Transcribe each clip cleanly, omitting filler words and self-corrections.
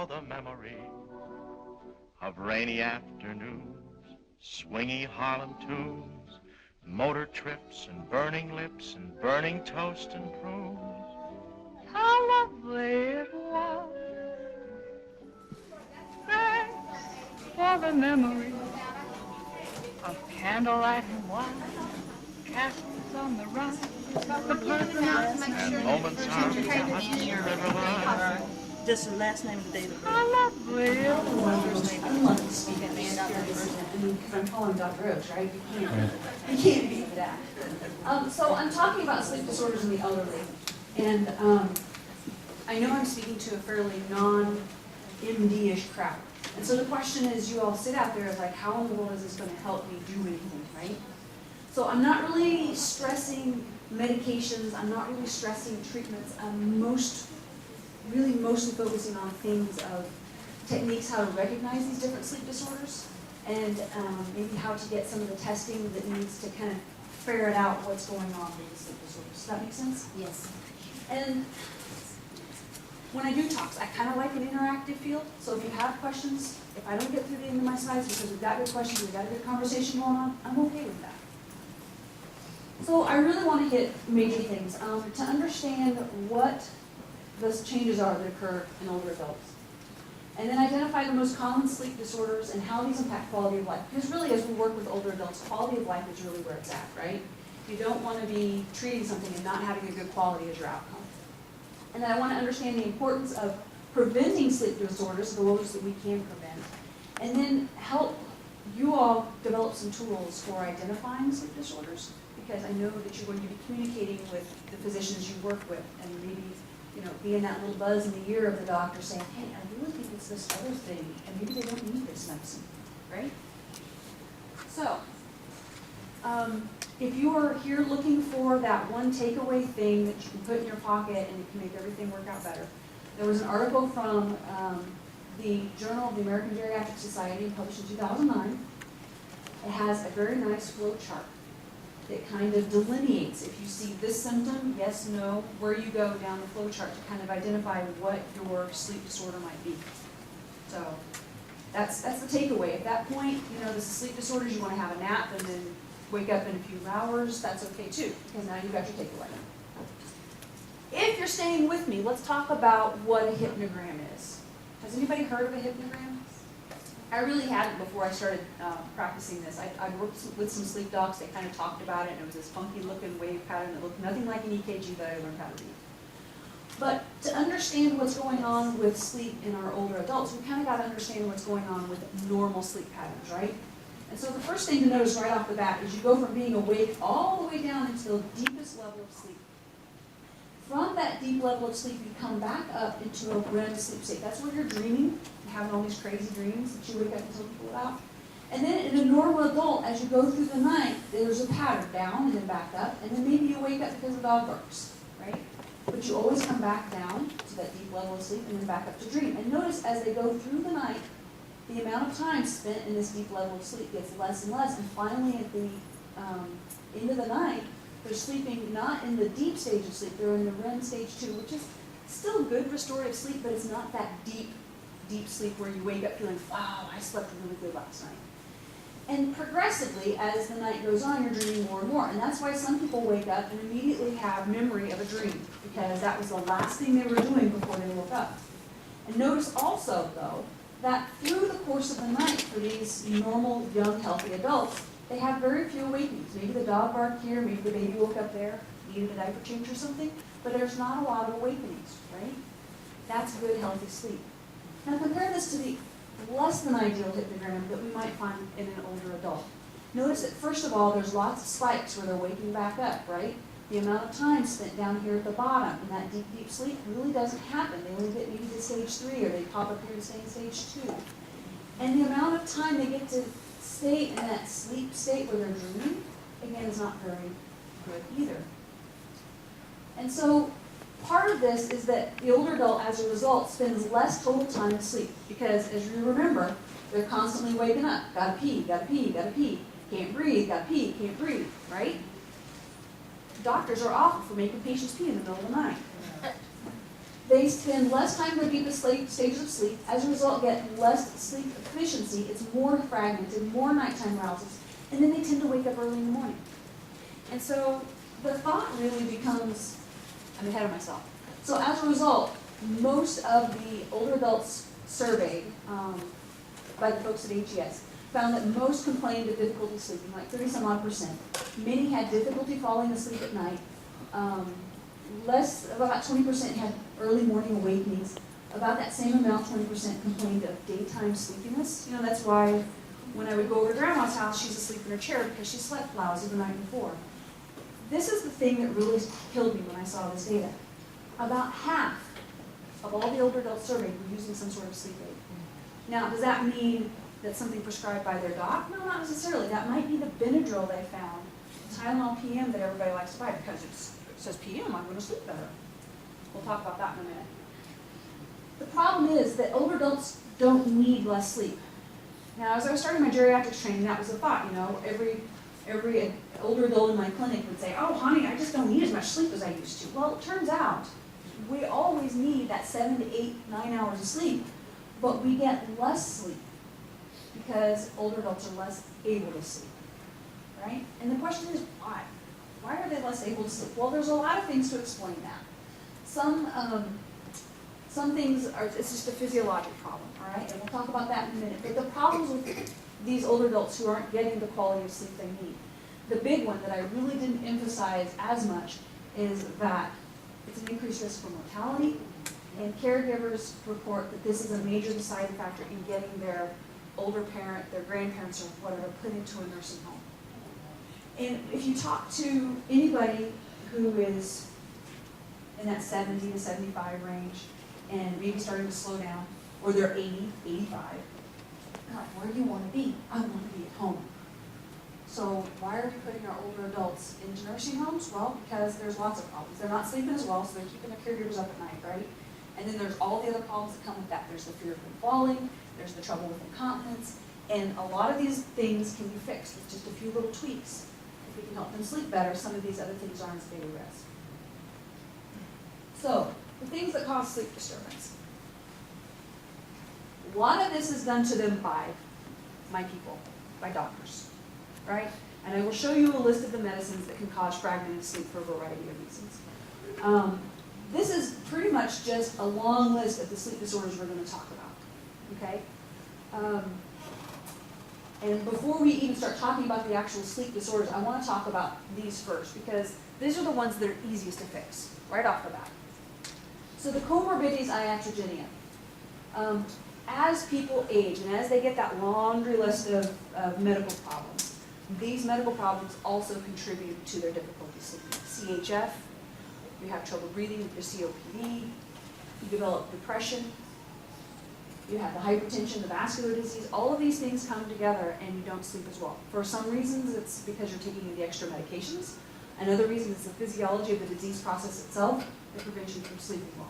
all the memory of rainy afternoons, swingy Harlem tunes, motor trips and burning lips and burning toast and prunes. How lovely it was. Thanks for the memory of candlelight and wine, castles on the run, and moments on the Hudson River line. Just the last name of the day. How lovely it was. I don't want to speak at my experience, because I'm following Dr. Oaks, right? You can't beat that. So I'm talking about sleep disorders in the elderly, and I know I'm speaking to a fairly non-MD-ish crowd. And so the question is, you all sit out there like, how in the world is this going to help me do anything, right? So I'm not really stressing medications, I'm not really stressing treatments, I'm mostly focusing on things of techniques how to recognize these different sleep disorders, and maybe how to get some of the testing that needs to kind of ferret out what's going on with the sleep disorders. Does that make sense? Yes. And when I do talks, I kind of like an interactive field, so if you have questions, if I don't get through the end of my slides because we've got good questions, we've got a good conversation going on, I'm okay with that. So I really want to hit major things. To understand what the changes are that occur in older adults. And then identify the most common sleep disorders and how these impact quality of life. Because really, as we work with older adults, quality of life is really where it's at, right? You don't want to be treating something and not having a good quality as your outcome. And then I want to understand the importance of preventing sleep disorders, those that we can prevent. And then help you all develop some tools for identifying sleep disorders, because I know that you're going to be communicating with the physicians you work with, and maybe be in that little buzz in the ear of the doctor saying, hey, I really think it's this other thing, and maybe they don't need this medicine, right? So, if you are here looking for that one takeaway thing that you can put in your pocket and it can make everything work out better, there was an article from the Journal of the American Geriatric Society published in 2009. It has a very nice flow chart that kind of delineates, if you see this symptom, yes, no, where you go down the flow chart to kind of identify what your sleep disorder might be. So that's the takeaway. At that point, this is sleep disorders, you want to have a nap and then wake up in a few hours, that's okay too, because now you've got your takeaway. If you're staying with me, let's talk about what a hypnogram is. Has anybody heard of a hypnogram? I really hadn't before I started practicing this. I worked with some sleep docs, they kind of talked about it, and it was this funky looking wave pattern that looked nothing like an EKG that I learned how to read. But to understand what's going on with sleep in our older adults, we kind of got to understand what's going on with normal sleep patterns, right? And so the first thing to notice right off the bat is you go from being awake all the way down into the deepest level of sleep. From that deep level of sleep, you come back up into a REM sleep state. That's where you're dreaming, having all these crazy dreams that you wake up and tell people about. And then in a normal adult, as you go through the night, there's a pattern, down and then back up, and then maybe you wake up because the dog barks, right? But you always come back down to that deep level of sleep and then back up to dream. And notice as they go through the night, the amount of time spent in this deep level of sleep gets less and less, and finally at the end of the night, they're sleeping not in the deep stage of sleep, they're in the REM stage 2, which is still good restorative sleep, but it's not that deep sleep where you wake up feeling, wow, I slept really good last night. And progressively, as the night goes on, you're dreaming more and more. And that's why some people wake up and immediately have memory of a dream, because that was the last thing they were doing before they woke up. And notice also, though, that through the course of the night, for these normal, young, healthy adults, they have very few awakenings. Maybe the dog barked here, maybe the baby woke up there, needed a diaper change or something, but there's not a lot of awakenings, right? That's good, healthy sleep. Now compare this to the less than ideal hypnogram that we might find in an older adult. Notice that first of all, there's lots of spikes where they're waking back up, right? The amount of time spent down here at the bottom in that deep, deep sleep really doesn't happen. They only get maybe to stage 3, or they pop up here and stay in stage 2. And the amount of time they get to stay in that sleep state where they're dreaming, again, is not very good either. And so part of this is that the older adult, as a result, spends less total time in sleep, because as you remember, they're constantly waking up. Gotta pee, gotta pee, gotta pee. Can't breathe, gotta pee, can't breathe, right? Doctors are awful for making patients pee in the middle of the night. They spend less time in the deepest stages of sleep. As a result, get less sleep efficiency. It's more fragmented, more nighttime arousals, and then they tend to wake up early in the morning. And so the thought really becomes, I'm ahead of myself. So as a result, most of the older adults surveyed by the folks at HES found that most complained of difficulty sleeping, like 30-some-odd%. Many had difficulty falling asleep at night. About 20% had early morning awakenings. About that same amount, 20% complained of daytime sleepiness. You know, that's why when I would go over to Grandma's house, she's asleep in her chair because she slept lousy the night before. This is the thing that really killed me when I saw this data. About half of all the older adults surveyed were using some sort of sleep aid. Now, does that mean that's something prescribed by their doc? No, not necessarily. That might be the Benadryl they found, Tylenol PM that everybody likes to buy because it says PM, I'm going to sleep better. We'll talk about that in a minute. The problem is that older adults don't need less sleep. Now, as I was starting my geriatrics training, that was the thought, you know, every older adult in my clinic would say, oh, honey, I just don't need as much sleep as I used to. Well, it turns out we always need that 7 to 8, 9 hours of sleep, but we get less sleep because older adults are less able to sleep, right? And the question is, why? Why are they less able to sleep? Well, there's a lot of things to explain that. Some things are, it's just a physiologic problem, all right? And we'll talk about that in a minute. But the problems with these older adults who aren't getting the quality of sleep they need, the big one that I really didn't emphasize as much is that it's an increased risk for mortality, and caregivers report that this is a major deciding factor in getting their older parent, their grandparents, or whatever, put into a nursing home. And if you talk to anybody who is in that 70 to 75 range and maybe starting to slow down, or they're 80, 85, God, where do you want to be? I want to be at home. So why are we putting our older adults into nursing homes? Well, because there's lots of problems. They're not sleeping as well, so they're keeping their caregivers up at night, right? And then there's all the other problems that come with that. There's the fear of them falling, there's the trouble with incontinence, and a lot of these things can be fixed with just a few little tweaks. If we can help them sleep better, some of these other things aren't as big a risk. So, the things that cause sleep disturbance. A lot of this is done to them by my people, by doctors, right? And I will show you a list of the medicines that can cause fragmented sleep for a variety of reasons. This is pretty much just a long list of the sleep disorders we're going to talk about, okay? And before we even start talking about the actual sleep disorders, I want to talk about these first, because these are the ones that are easiest to fix, right off the bat. So the comorbidities iatrogenia. As people age and as they get that laundry list of medical problems, these medical problems also contribute to their difficulty sleeping. CHF, you have trouble breathing with your COPD, you develop depression, you have the hypertension, the vascular disease, all of these things come together and you don't sleep as well. For some reasons, it's because you're taking the extra medications. Another reason is the physiology of the disease process itself that prevents you from sleeping well.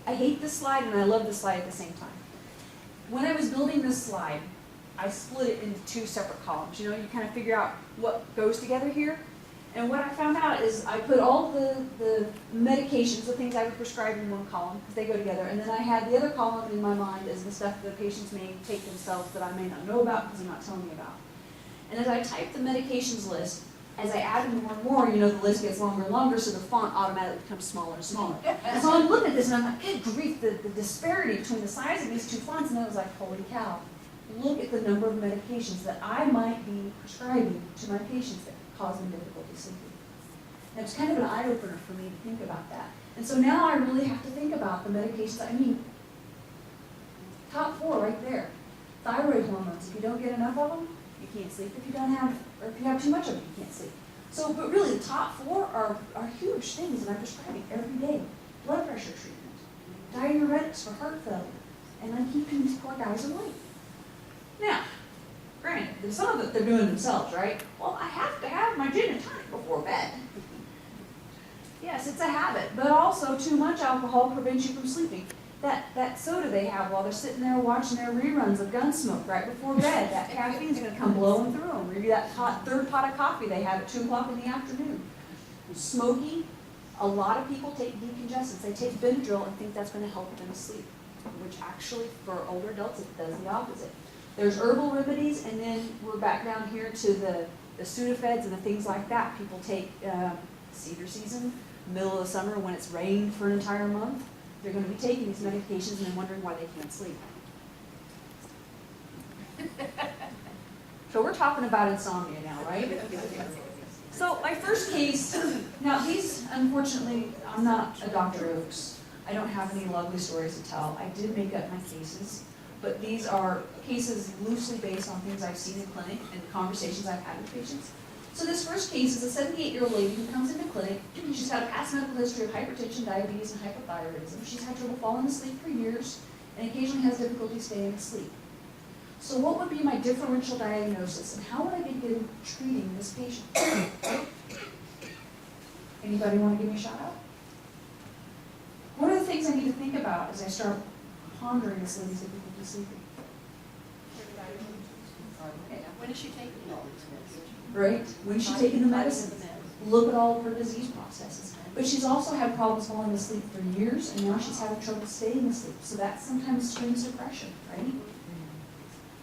I hate this slide and I love this slide at the same time. When I was building this slide, I split it into two separate columns. You know, you kind of figure out what goes together here. And what I found out is I put all the medications, the things I would prescribe in one column, because they go together. And then I had the other column in my mind as the stuff that patients may take themselves that I may not know about because they're not telling me about. And as I typed the medications list, as I added more and more, you know, the list gets longer and longer, so the font automatically becomes smaller and smaller. And so I'm looking at this and I'm like, good grief, the disparity between the size of these two fonts, and I was like, holy cow, look at the number of medications that I might be prescribing to my patients that cause them difficulty sleeping. And it's kind of an eye-opener for me to think about that. And so now I really have to think about the medications. I mean, top 4 right there. Thyroid hormones, if you don't get enough of them, you can't sleep. If you don't have, or if you have too much of them, you can't sleep. So, but really the top 4 are huge things that I'm prescribing every day. Blood pressure treatment, diuretics for heart failure, and I'm keeping these poor guys awake. Now, granted, some of it they're doing themselves, right? Well, I have to have my gin and tonic before bed. Yes, it's a habit, but also too much alcohol prevents you from sleeping. That soda they have while they're sitting there watching their reruns of Gunsmoke right before bed, that caffeine's going to come blowing through them. Maybe that hot third pot of coffee they have at 2 o'clock in the afternoon. Smoky, A lot of people take decongestants. They take Benadryl and think that's going to help them sleep, which actually for older adults it does the opposite. There's herbal remedies, and then we're back down here to the Sudafeds and the things like that. People take cedar season, middle of the summer when it's rained for an entire month. They're going to be taking these medications and then wondering why they can't sleep. So we're talking about insomnia now, right? So my first case, now these, unfortunately, I'm not a Dr. Oaks. I don't have any lovely stories to tell. I did make up my cases, but these are cases loosely based on things I've seen in clinic and conversations I've had with patients. So this first case is a 78-year-old lady who comes into clinic. She's got a past medical history of hypertension, diabetes, and hypothyroidism. She's had trouble falling asleep for years and occasionally has difficulty staying asleep. So what would be my differential diagnosis, and how would I begin treating this patient? Anybody want to give me a shout out? What are the things I need to think about as I start pondering this lady's difficulty sleeping? When is she taking all these meds? Right? When is she taking the medicine? Look at all of her disease processes. But she's also had problems falling asleep for years, and now she's having trouble staying asleep. So that sometimes screams depression, right?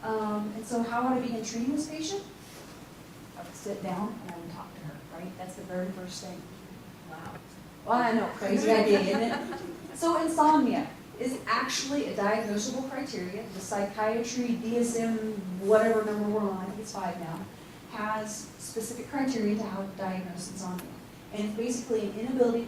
And so how would I begin treating this patient? I would sit down and I would talk to her, right? That's the very first thing. Wow. Well, I know, crazy idea, isn't it? So insomnia is actually a diagnosable criteria. The psychiatry, DSM, whatever number we're on, I think it's 5 now, has specific criteria to how to diagnose insomnia. And it's basically an inability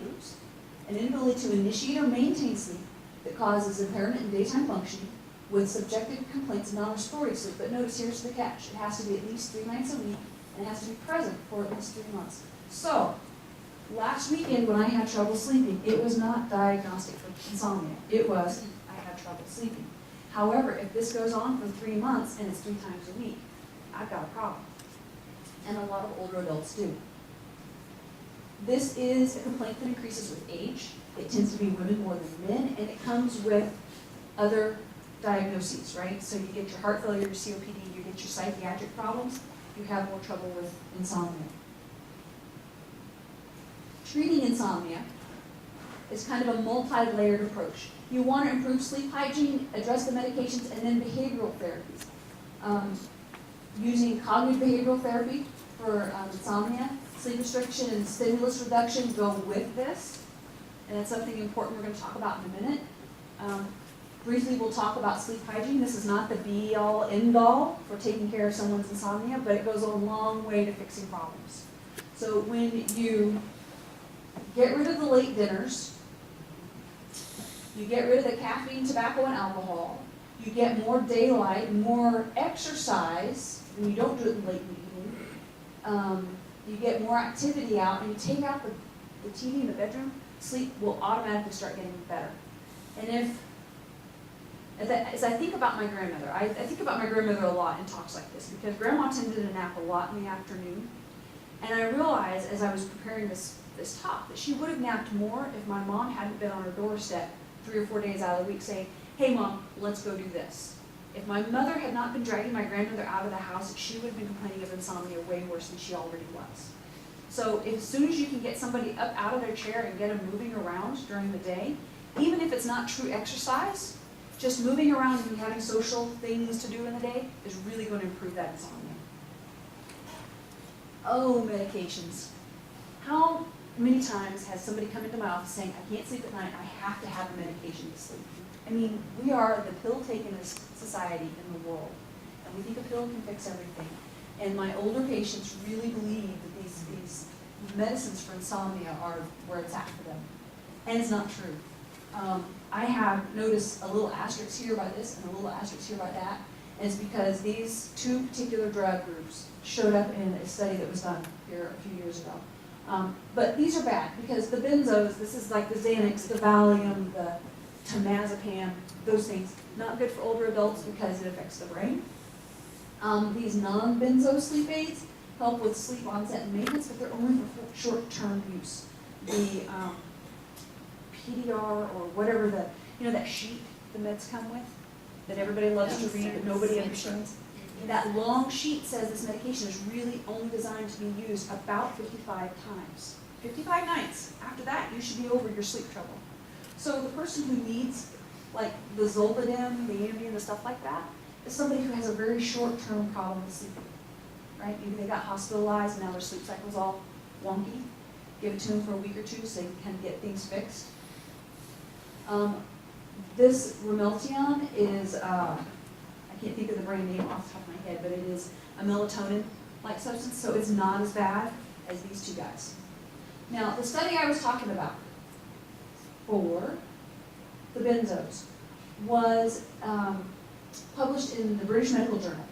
to initiate or maintain sleep that causes impairment in daytime functioning, with subjective complaints of non-restorative sleep. But notice, here's the catch. It has to be at least 3 nights a week, and it has to be present for at least 3 months. So, last weekend when I had trouble sleeping, it was not diagnostic for insomnia. It was, I had trouble sleeping. However, if this goes on for 3 months, and it's 3 times a week, I've got a problem. And a lot of older adults do. This is a complaint that increases with age. It tends to be women more than men, and it comes with other diagnoses, right? So you get your heart failure, your COPD, you get your psychiatric problems, you have more trouble with insomnia. Treating insomnia is kind of a multi-layered approach. You want to improve sleep hygiene, address the medications, and then behavioral therapies. Using cognitive behavioral therapy for insomnia, sleep restriction and stimulus reduction go with this, and that's something important we're going to talk about in a minute. Briefly, we'll talk about sleep hygiene. This is not the be-all, end-all for taking care of someone's insomnia, but it goes a long way to fixing problems. So when you get rid of the late dinners, you get rid of the caffeine, tobacco, and alcohol, you get more daylight, more exercise, and you don't do it late in the evening, you get more activity out, and you take out the TV in the bedroom, sleep will automatically start getting better. And as I think about my grandmother, I think about my grandmother a lot in talks like this, because Grandma tended to nap a lot in the afternoon. And I realized as I was preparing this talk that she would have napped more if my mom hadn't been on her doorstep 3 or 4 days out of the week saying, hey Mom, let's go do this. If my mother had not been dragging my grandmother out of the house, she would have been complaining of insomnia way worse than she already was. So as soon as you can get somebody up out of their chair and get them moving around during the day, even if it's not true exercise, just moving around and having social things to do in the day is really going to improve that insomnia. Oh, medications. How many times has somebody come into my office saying, I can't sleep at night, I have to have a medication to sleep? I mean, we are the pill-takingest society in the world, and we think a pill can fix everything. And my older patients really believe that these medicines for insomnia are where it's at for them. And it's not true. I have noticed a little asterisk here by this and a little asterisk here by that, and it's because these 2 particular drug groups showed up in a study that was done here a few years ago. But these are bad, because the benzos, this is like the Xanax, the Valium, the temazepam, those things, not good for older adults because it affects the brain. These non-benzo sleep aids help with sleep onset and maintenance, but they're only for short-term use. The PDR or whatever that sheet the meds come with that everybody loves to read but nobody understands. That long sheet says this medication is really only designed to be used about 55 times. 55 nights. After that, you should be over your sleep trouble. So the person who needs like the Zolpidem, the Ambien, the stuff like that, is somebody who has a very short-term problem with sleeping, right? Maybe they got hospitalized and now their sleep cycle's all wonky. Give it to them for a week or two so they can get things fixed. This Ramelteon is, I can't think of the brand name off the top of my head, but it is a melatonin-like substance, so it's not as bad as these two guys. Now, the study I was talking about for the benzos was published in the British Medical Journal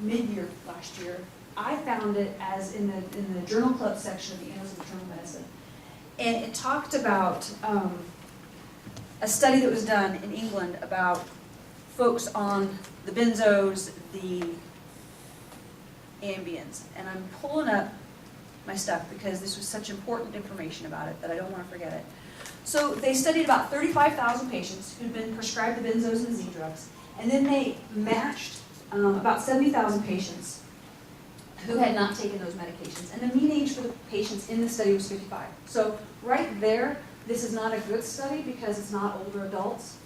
mid-year last year. I found it as in the journal club section of the Annals of Internal Medicine. And it talked about a study that was done in England about folks on the benzos, the Ambiens. And I'm pulling up my stuff because this was such important information about it that I don't want to forget it. So they studied about 35,000 patients who'd been prescribed the benzos and Z drugs, and then they matched about 70,000 patients who had not taken those medications. And the mean age for the patients in the study was 55. So right there, this is not a good study because it's not older adults,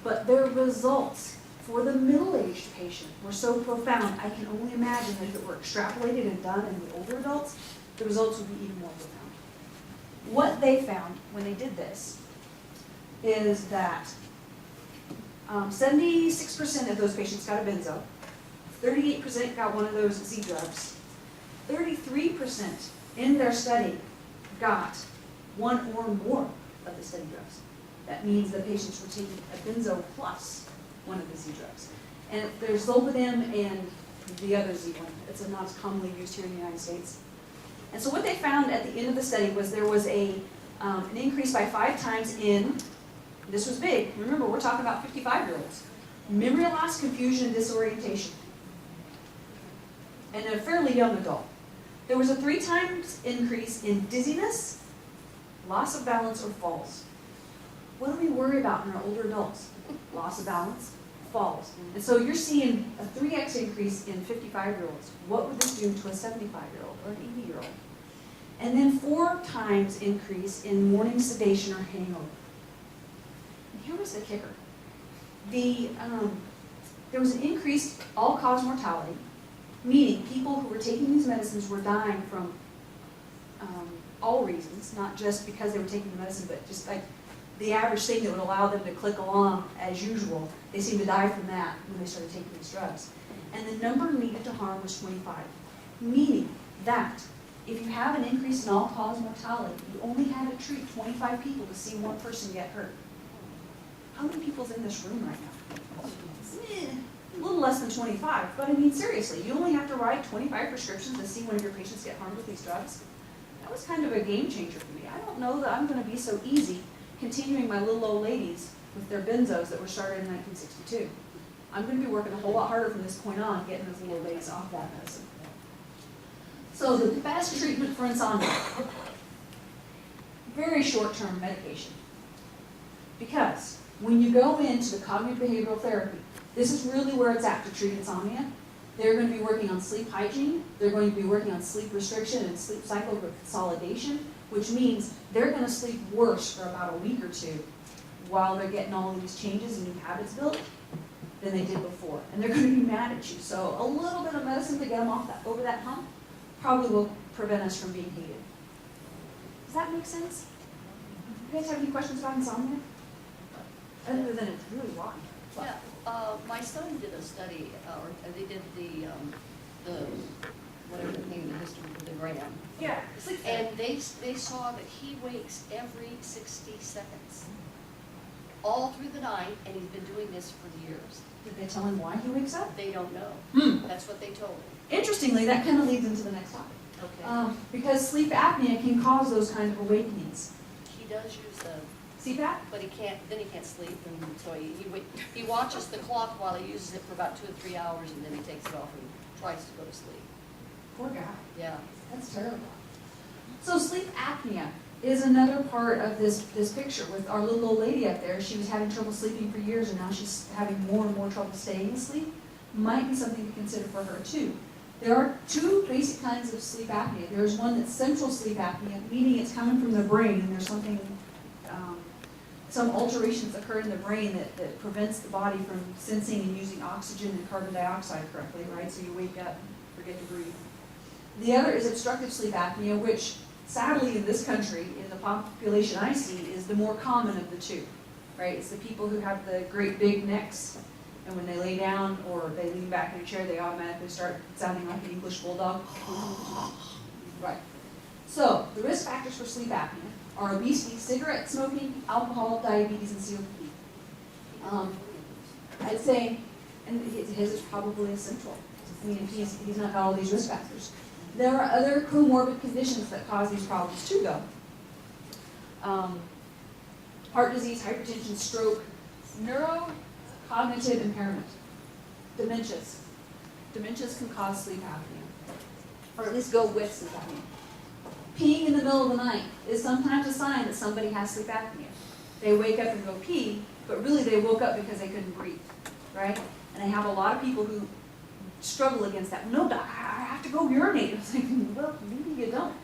but their results for the middle-aged patient were so profound. I can only imagine that if it were extrapolated and done in the older adults, the results would be even more profound. What they found when they did this is that 76% of those patients got a benzo, 38% got one of those Z drugs, 33% in their study got one or more of the study drugs. That means the patients were taking a benzo plus one of the Z drugs. And there's Zolpidem and the other Z one. It's not as commonly used here in the United States. And so what they found at the end of the study was there was an increase by 5 times in, this was big, remember we're talking about 55-year-olds, memory loss, confusion, and disorientation. And a fairly young adult. There was a 3 times increase in dizziness, loss of balance, or falls. What do we worry about in our older adults? Loss of balance, falls. And so you're seeing a 3x increase in 55-year-olds. What would this do to a 75-year-old or an 80-year-old? And then 4 times increase in morning sedation or hangover. And here was the kicker. There was an increased all-cause mortality, meaning people who were taking these medicines were dying from all reasons, not just because they were taking the medicine, but just like the average thing that would allow them to click along as usual. They seemed to die from that when they started taking these drugs. And the number needed to harm was 25, meaning that if you have an increase in all-cause mortality, you only had to treat 25 people to see one person get hurt. How many people's in this room right now? A little less than 25, but I mean seriously, you only have to write 25 prescriptions to see one of your patients get harmed with these drugs. That was kind of a game changer for me. I don't know that I'm going to be so easy continuing my little old ladies with their benzos that were started in 1962. I'm going to be working a whole lot harder from this point on getting those little ladies off that medicine. So the best treatment for insomnia, very short-term medication. Because when you go into the cognitive behavioral therapy, this is really where it's at to treat insomnia. They're going to be working on sleep hygiene. They're going to be working on sleep restriction and sleep cycle consolidation, which means they're going to sleep worse for about a week or two while they're getting all of these changes and new habits built than they did before. And they're going to be mad at you. So a little bit of medicine to get them off over that hump probably will prevent us from being hated. Does that make sense? You guys have any questions about insomnia? Other than it's really rotten. Yeah, my son did a study, or they did the whatever the name of the history of the gram. Yeah. And they saw that he wakes every 60 seconds, all through the night, and he's been doing this for years. Did they tell him why he wakes up? They don't know. That's what they told him. Interestingly, that kind of leads into the next topic. Okay. Because sleep apnea can cause those kind of awakenings. He does use the, CPAP? but he can't sleep, and so he watches the clock while he uses it for about 2 or 3 hours, and then he takes it off and tries to go to sleep. Poor guy. Yeah. That's terrible. So sleep apnea is another part of this picture with our little old lady up there. She was having trouble sleeping for years, and now she's having more and more trouble staying asleep. Might be something to consider for her too. There are two basic kinds of sleep apnea. There's one that's central sleep apnea, meaning it's coming from the brain, and there's something, some alterations occur in the brain that prevents the body from sensing and using oxygen and carbon dioxide correctly, right? So you wake up and forget to breathe. The other is obstructive sleep apnea, which sadly in this country, in the population I see, is the more common of the two, right? It's the people who have the great big necks, and when they lay down or they lean back in a chair, they automatically start sounding like an English bulldog. Right. So, the risk factors for sleep apnea are obesity, cigarette smoking, alcohol, diabetes, and COPD. I'd say, and his is probably essential. I mean, he's not got all these risk factors. There are other comorbid conditions that cause these problems too, though. Heart disease, hypertension, stroke, neurocognitive impairment, dementias. Dementias can cause sleep apnea, or at least go with sleep apnea. Peeing in the middle of the night is sometimes a sign that somebody has sleep apnea. They wake up and go pee, but really they woke up because they couldn't breathe, right? And I have a lot of people who struggle against that. No, doc, I have to go urinate. I was like, well, maybe you don't.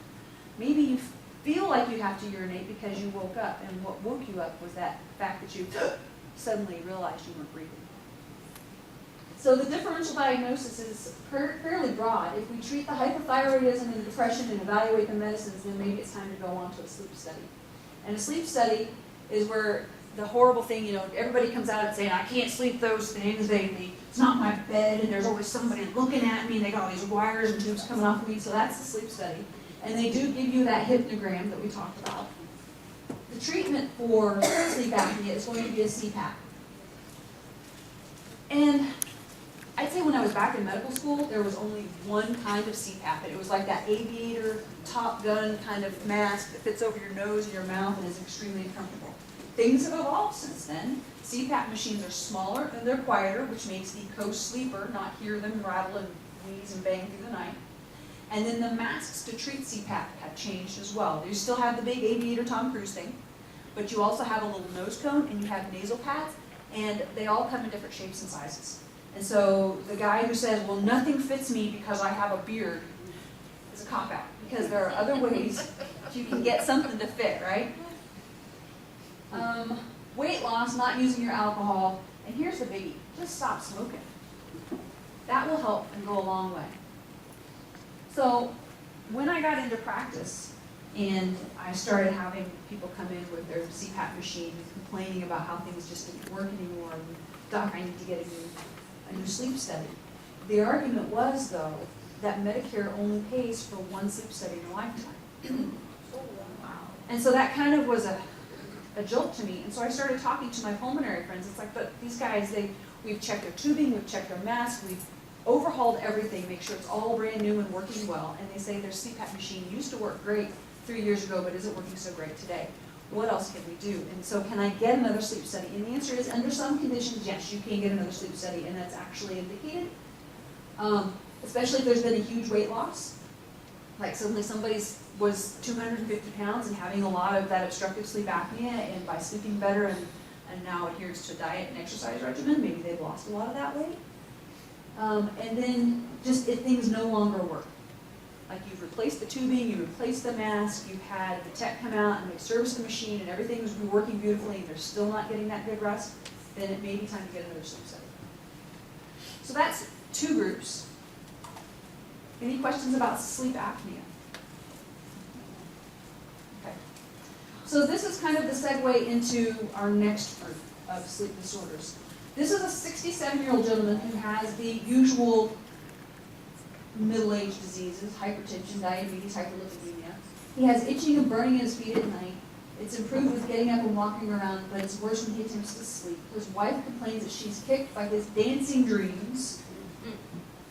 Maybe you feel like you have to urinate because you woke up, and what woke you up was that fact that you suddenly realized you weren't breathing. So the differential diagnosis is fairly broad. If we treat the hypothyroidism and the depression and evaluate the medicines, then maybe it's time to go on to a sleep study. And a sleep study is where the horrible thing, you know, everybody comes out and saying, I can't sleep those things, it's not my bed, and there's always somebody looking at me, and they got all these wires and tubes coming off of me, so that's the sleep study. And they do give you that hypnogram that we talked about. The treatment for sleep apnea is going to be a CPAP. And I'd say when I was back in medical school, there was only one kind of CPAP, and it was like that aviator, Top Gun kind of mask that fits over your nose and your mouth and is extremely uncomfortable. Things have evolved since then. CPAP machines are smaller and they're quieter, which makes the co-sleeper not hear them rattle and wheeze and bang through the night. And then the masks to treat CPAP have changed as well. You still have the big aviator Tom Cruise thing, but you also have a little nose cone and you have nasal pads, and they all come in different shapes and sizes. And so the guy who says, well, nothing fits me because I have a beard, is a cop-out, because there are other ways you can get something to fit, right? Weight loss, not using your alcohol, and here's the biggie, just stop smoking. That will help and go a long way. So when I got into practice and I started having people come in with their CPAP machine complaining about how things just didn't work anymore, and, doc, I need to get a new sleep study. The argument was, though, that Medicare only pays for one sleep study in a lifetime. And so that kind of was a jolt to me. And so I started talking to my pulmonary friends. It's like, but these guys, we've checked their tubing, we've checked their mask, we've overhauled everything, make sure it's all brand new and working well. And they say their CPAP machine used to work great 3 years ago, but isn't working so great today. What else can we do? And so can I get another sleep study? And the answer is, under some conditions, yes, you can get another sleep study, and that's actually indicated. Especially if there's been a huge weight loss. Like suddenly somebody was 250 pounds and having a lot of that obstructive sleep apnea, and by sleeping better and now adheres to a diet and exercise regimen, maybe they've lost a lot of that weight. And then just if things no longer work. Like you've replaced the tubing, you replaced the mask, you've had the tech come out and they service the machine and everything's working beautifully and they're still not getting that good rest, then it may be time to get another sleep study. So that's two groups. Any questions about sleep apnea? Okay. So this is kind of the segue into our next group of sleep disorders. This is a 67-year-old gentleman who has the usual middle-aged diseases, hypertension, diabetes, hyperlipidemia. He has itching and burning in his feet at night. It's improved with getting up and walking around, but it's worse when he attempts to sleep. His wife complains that she's kicked by his dancing dreams.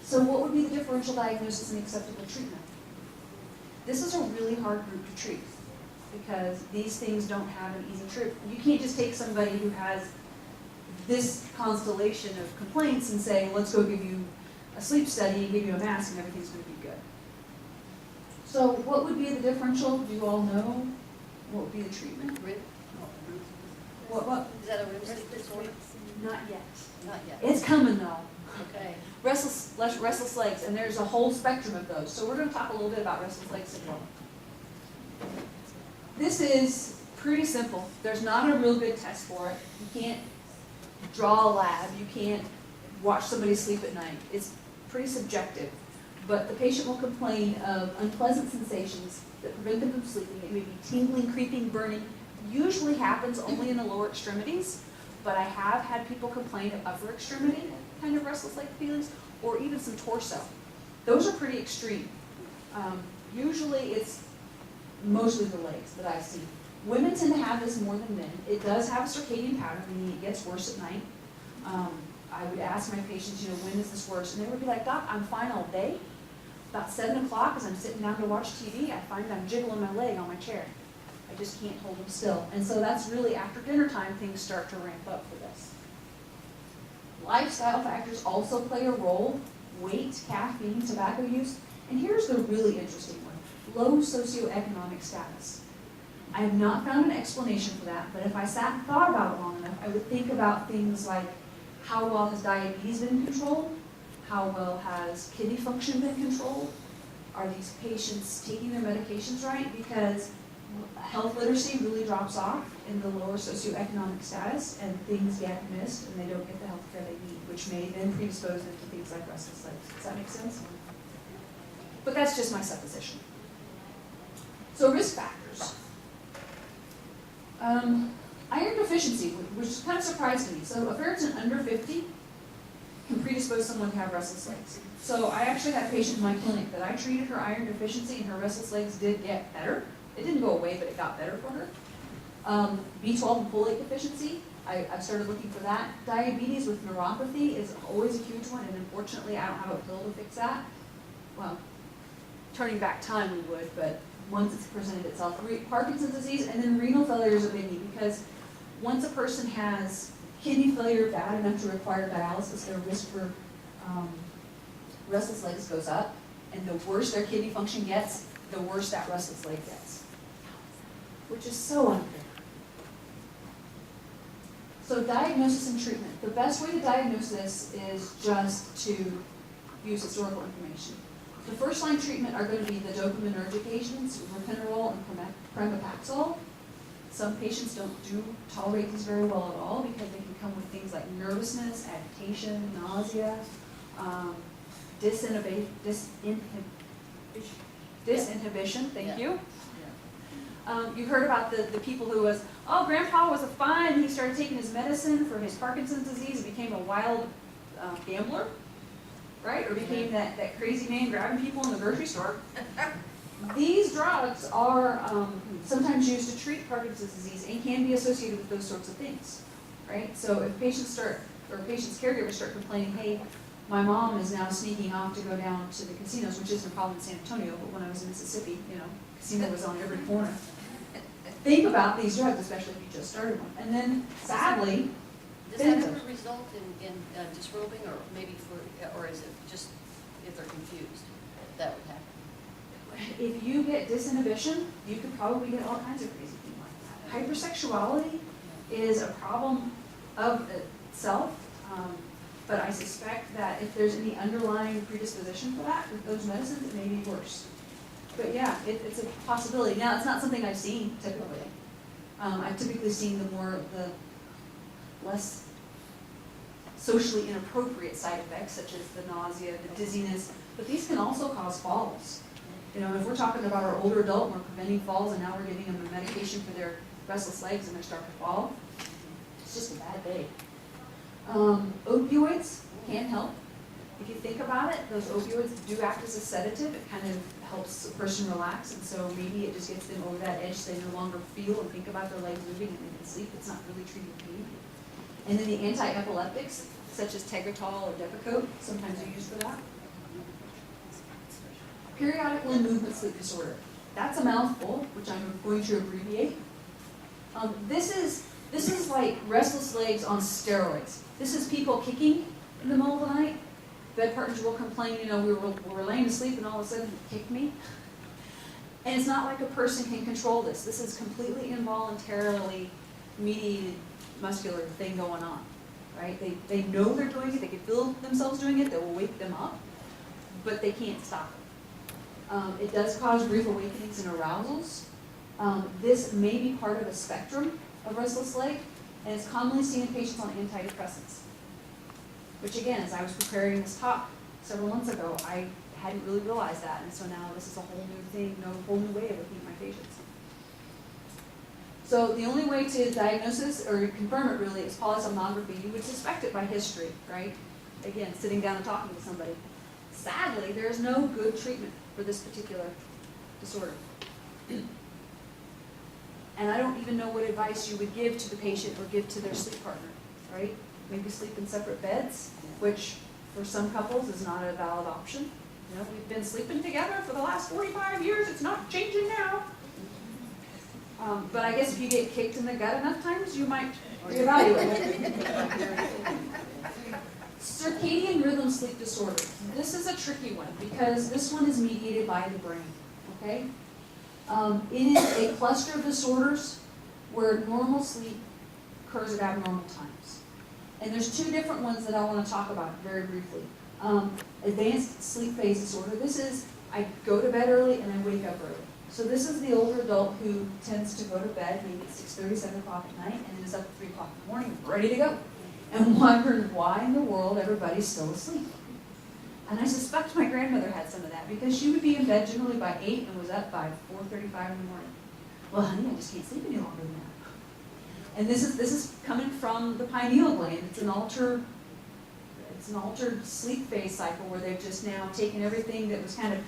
So what would be the differential diagnosis and acceptable treatment? This is a really hard group to treat because these things don't have an easy treatment. You can't just take somebody who has this constellation of complaints and say, let's go give you a sleep study and give you a mask and everything's going to be good. So what would be the differential? Do you all know? What would be the treatment? What? Is that a RIM sleep disorder? Not yet. Not yet. It's coming though. Okay. Restless legs, and there's a whole spectrum of those. So we're going to talk a little bit about restless leg syndrome. This is pretty simple. There's not a real good test for it. You can't draw a lab. You can't watch somebody sleep at night. It's pretty subjective. But the patient will complain of unpleasant sensations that prevent them from sleeping. It may be tingling, creeping, burning. Usually happens only in the lower extremities, but I have had people complain of upper extremity kind of restless leg feelings, or even some torso. Those are pretty extreme. Usually it's mostly the legs that I've seen. Women tend to have this more than men. It does have a circadian pattern, meaning it gets worse at night. I would ask my patients, when is this worse? And they would be like, Doc, I'm fine all day. About 7 o'clock, as I'm sitting down to watch TV, I find I'm jiggling my leg on my chair. I just can't hold them still. And so that's really after dinner time, things start to ramp up for this. Lifestyle factors also play a role. Weight, caffeine, tobacco use. And here's the really interesting one. Low socioeconomic status. I have not found an explanation for that, but if I sat and thought about it long enough, I would think about things like how well has diabetes been controlled? How well has kidney function been controlled? Are these patients taking their medications right? Because health literacy really drops off in the lower socioeconomic status, and things get missed and they don't get the health care they need, which may then predispose them to things like restless legs. Does that make sense? But that's just my supposition. So risk factors. Iron deficiency, which kind of surprised me. So a person under 50 can predispose someone to have restless legs. So I actually had a patient in my clinic that I treated her iron deficiency, and her restless legs did get better. It didn't go away, but it got better for her. B12 and folate deficiency, I've started looking for that. Diabetes with neuropathy is always a huge one, and unfortunately I don't have a pill to fix that. Well, turning back time we would, but once it's presented itself. Parkinson's disease, and then renal failure is a biggie, because once a person has kidney failure bad enough to require dialysis, their risk for restless legs goes up, and the worse their kidney function gets, the worse that restless leg gets, which is so unfair. So diagnosis and treatment. The best way to diagnose this is just to use historical information. The first line treatment are going to be the dopaminergic agents, ropinirole and pramipexole. Some patients don't tolerate these very well at all because they can come with things like nervousness, agitation, nausea, disinhibition, thank you. You heard about the people who was, grandpa was fine, he started taking his medicine for his Parkinson's disease and became a wild gambler, right? Or became that crazy man grabbing people in the grocery store. These drugs are sometimes used to treat Parkinson's disease and can be associated with those sorts of things, right? So if patients caregivers start complaining, hey, my mom is now sneaking off to go down to the casinos, which isn't a problem in San Antonio, but when I was in Mississippi, casino was on every corner. Think about these drugs, especially if you just started one. And then, sadly, does that ever result in disrobing, or maybe or is it just if they're confused that would happen? If you get disinhibition, you could probably get all kinds of crazy things like that. Hypersexuality is a problem of itself, but I suspect that if there's any underlying predisposition for that with those medicines, it may be worse. But yeah, it's a possibility. Now, it's not something I've seen typically. I've typically seen the less socially inappropriate side effects, such as the nausea, the dizziness, but these can also cause falls. If we're talking about our older adult and we're preventing falls, and now we're giving them a medication for their restless legs and they start to fall, it's just a bad day. Opioids can help. If you think about it, those opioids do act as a sedative. It kind of helps a person relax, and so maybe it just gets them over that edge so they no longer feel and think about their legs moving and they can sleep. It's not really treating pain. And then the anti-epileptics, such as Tegretol or Depakote, sometimes are used for that. Periodic limb movement sleep disorder. That's a mouthful, which I'm going to abbreviate. This is like restless legs on steroids. This is people kicking in the middle of the night. Bed partners will complain, we were laying to sleep and all of a sudden he kicked me. And it's not like a person can control this. This is completely involuntarily mediated muscular thing going on. right? They know they're doing it, they can feel themselves doing it, that will wake them up, but they can't stop it. It does cause brief awakenings and arousals. This may be part of a spectrum of restless leg, and it's commonly seen in patients on antidepressants. Which again, as I was preparing this talk several months ago, I hadn't really realized that, and so now this is a whole new thing, a whole new way of looking at my patients. So the only way to diagnose this, or confirm it really, is polysomnography. You would suspect it by history, right? Again, sitting down and talking to somebody. Sadly, there is no good treatment for this particular disorder. And I don't even know what advice you would give to the patient or give to their sleep partner, right? Maybe sleep in separate beds, which for some couples is not a valid option. You know, we've been sleeping together for the last 45 years, it's not changing now. But I guess if you get kicked in the gut enough times, you might reevaluate. Circadian rhythm sleep disorder. This is a tricky one because this one is mediated by the brain, okay? It is a cluster of disorders where normal sleep occurs at abnormal times. And there's two different ones that I want to talk about very briefly. Advanced sleep phase disorder. This is, I go to bed early and I wake up early. So this is the older adult who tends to go to bed maybe at 6:30, 7 o'clock at night, and is up at 3 o'clock in the morning, ready to go. And wondering why in the world everybody's still asleep. And I suspect my grandmother had some of that because she would be in bed generally by 8 and was up by 4:35 in the morning. Well, honey, I just can't sleep any longer than that. And this is coming from the pineal gland. It's an altered sleep phase cycle where they've just now taken everything that was kind of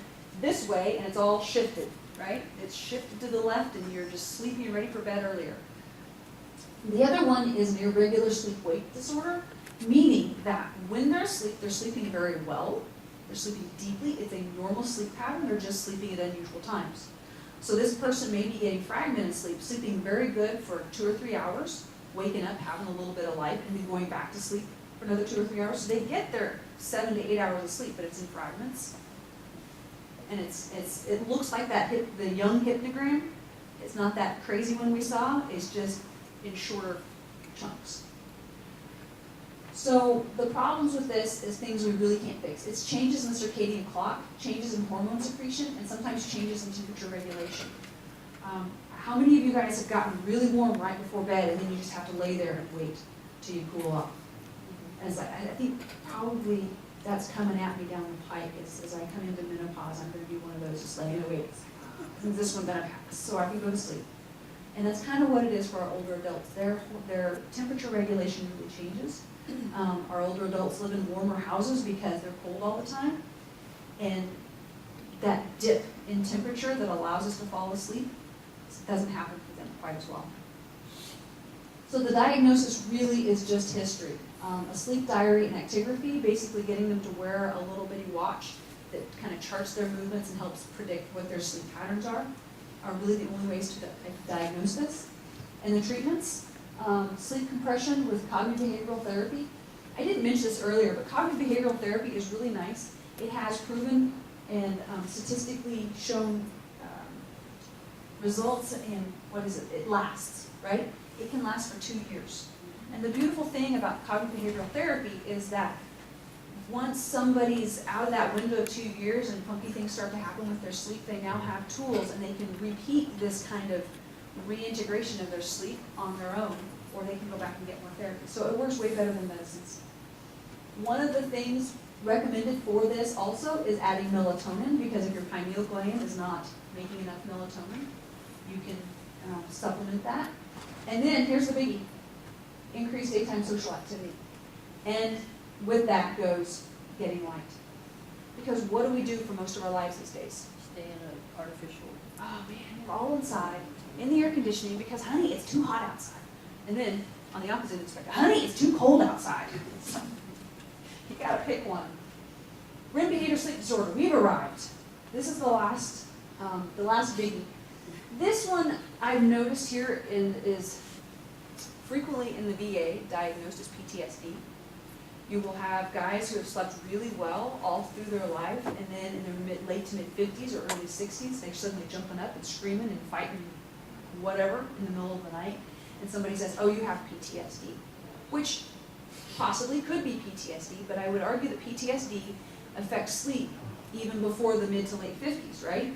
this way and it's all shifted, right? It's shifted to the left and you're just sleepy and ready for bed earlier. The other one is an irregular sleep-wake disorder, meaning that when they're asleep, they're sleeping very well, they're sleeping deeply, it's a normal sleep pattern, they're just sleeping at unusual times. So this person may be getting fragmented sleep, sleeping very good for 2 or 3 hours, waking up, having a little bit of light, and then going back to sleep for another 2 or 3 hours. So they get their 7 to 8 hours of sleep, but it's in fragments. And it looks like the young hypnogram. It's not that crazy one we saw, it's just in shorter chunks. So the problems with this is things we really can't fix. It's changes in the circadian clock, changes in hormone secretion, and sometimes changes in temperature regulation. How many of you guys have gotten really warm right before bed and then you just have to lay there and wait till you cool off? As I think probably that's coming at me down the pike as I come into menopause. I'm going to be one of those just laying awake. Is this one gonna pass so I can go to sleep? And that's kind of what it is for our older adults. Their temperature regulation really changes. Our older adults live in warmer houses because they're cold all the time. And that dip in temperature that allows us to fall asleep doesn't happen for them quite as well. So the diagnosis really is just history. A sleep diary and actigraphy, basically getting them to wear a little bitty watch that kind of charts their movements and helps predict what their sleep patterns are really the only ways to diagnose this. And the treatments, sleep compression with cognitive behavioral therapy. I didn't mention this earlier, but cognitive behavioral therapy is really nice. It has proven and statistically shown results, and it lasts, right? It can last for 2 years. And the beautiful thing about cognitive behavioral therapy is that once somebody's out of that window of 2 years and funky things start to happen with their sleep, they now have tools and they can repeat this kind of reintegration of their sleep on their own, or they can go back and get more therapy. So it works way better than medicines. One of the things recommended for this also is adding melatonin, because if your pineal gland is not making enough melatonin, you can supplement that. And then here's the biggie: increased daytime social activity. And with that goes getting light. Because what do we do for most of our lives these days? Stay in an artificial. Oh man, we're all inside in the air conditioning because, honey, it's too hot outside. And then on the opposite spectrum, honey, it's too cold outside. You gotta pick one. REM behavior sleep disorder, we've arrived. This is the last biggie. This one I've noticed here is frequently in the VA diagnosed as PTSD. You will have guys who have slept really well all through their life, and then in their late to mid-50s or early 60s, they're suddenly jumping up and screaming and fighting whatever in the middle of the night, and somebody says, oh, you have PTSD. Which, possibly could be PTSD, but I would argue that PTSD affects sleep even before the mid to late 50s, right?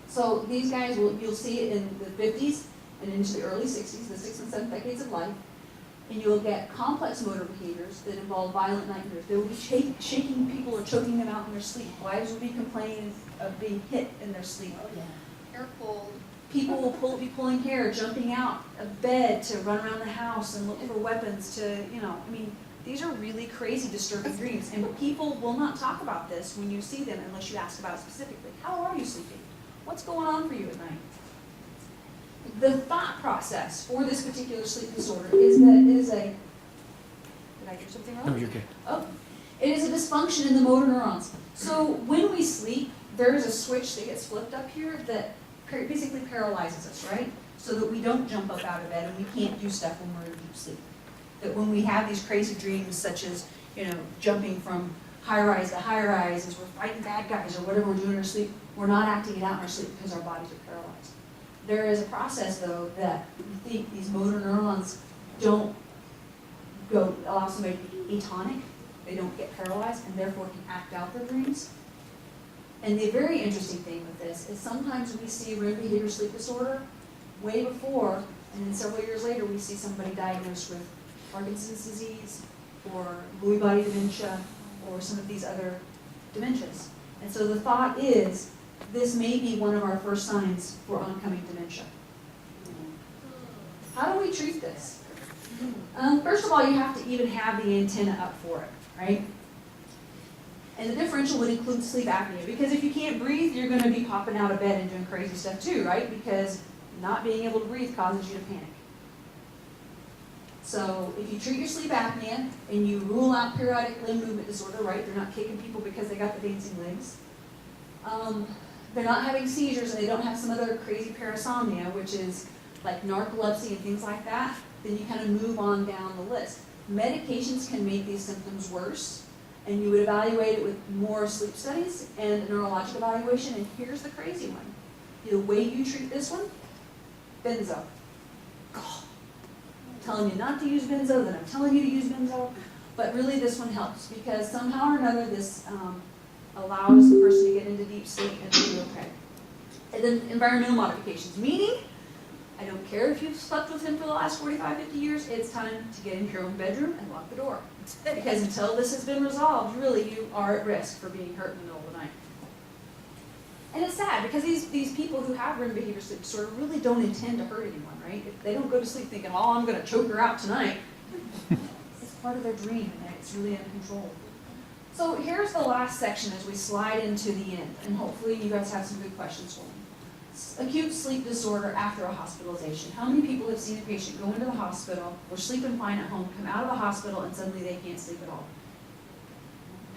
So these guys, you'll see it in the 50s and into the early 60s, the 6th and 7th decades of life, and you'll get complex motor behaviors that involve violent nightmares. They will be shaking people or choking them out in their sleep. Wives will be complaining of being hit in their sleep. Oh, yeah. Hair pulled. People will be pulling hair, jumping out of bed to run around the house and look for weapons to, I mean, these are really crazy, disturbing dreams. And people will not talk about this when you see them unless you ask about it specifically. How are you sleeping? What's going on for you at night? The thought process for this particular sleep disorder is that it is a, did I do something wrong? No, you're good. Oh, it is a dysfunction in the motor neurons. So when we sleep, there is a switch that gets flipped up here that basically paralyzes us, right? So that we don't jump up out of bed and we can't do stuff when we're in deep sleep. That when we have these crazy dreams, such as, jumping from high-rise to high-rise as we're fighting bad guys or whatever we're doing in our sleep, we're not acting it out in our sleep because our bodies are paralyzed. There is a process, though, that we think these motor neurons don't allow somebody to be atonic, they don't get paralyzed, and therefore can act out their dreams. And the very interesting thing with this is sometimes we see REM behavior sleep disorder way before, and then several years later we see somebody diagnosed with Parkinson's disease or Lewy body dementia or some of these other dementias. And so the thought is, this may be one of our first signs for oncoming dementia. How do we treat this? First of all, you have to even have the antenna up for it, right? And the differential would include sleep apnea, because if you can't breathe, you're going to be popping out of bed and doing crazy stuff too, right? Because not being able to breathe causes you to panic. So if you treat your sleep apnea and you rule out periodic limb movement disorder, right? They're not kicking people because they got the dancing legs. They're not having seizures and they don't have some other crazy parasomnia, which is like narcolepsy and things like that, then you kind of move on down the list. Medications can make these symptoms worse, and you would evaluate it with more sleep studies and a neurologic evaluation, and here's the crazy one. The way you treat this one, benzo. Oh, I'm telling you not to use benzo, then I'm telling you to use benzo, but really this one helps because somehow or another this allows the person to get into deep sleep and be okay. And then environmental modifications, meaning I don't care if you've slept with him for the last 45, 50 years, it's time to get into your own bedroom and lock the door. Because until this has been resolved, really you are at risk for being hurt in the middle of the night. And it's sad because these people who have REM behavior sleep disorder really don't intend to hurt anyone, right? If they don't go to sleep thinking, oh, I'm going to choke her out tonight, it's part of their dream and it's really uncontrolled. So here's the last section as we slide into the end, and hopefully you guys have some good questions for me. Acute sleep disorder after a hospitalization. How many people have seen a patient go into the hospital or sleeping fine at home, come out of the hospital, and suddenly they can't sleep at all?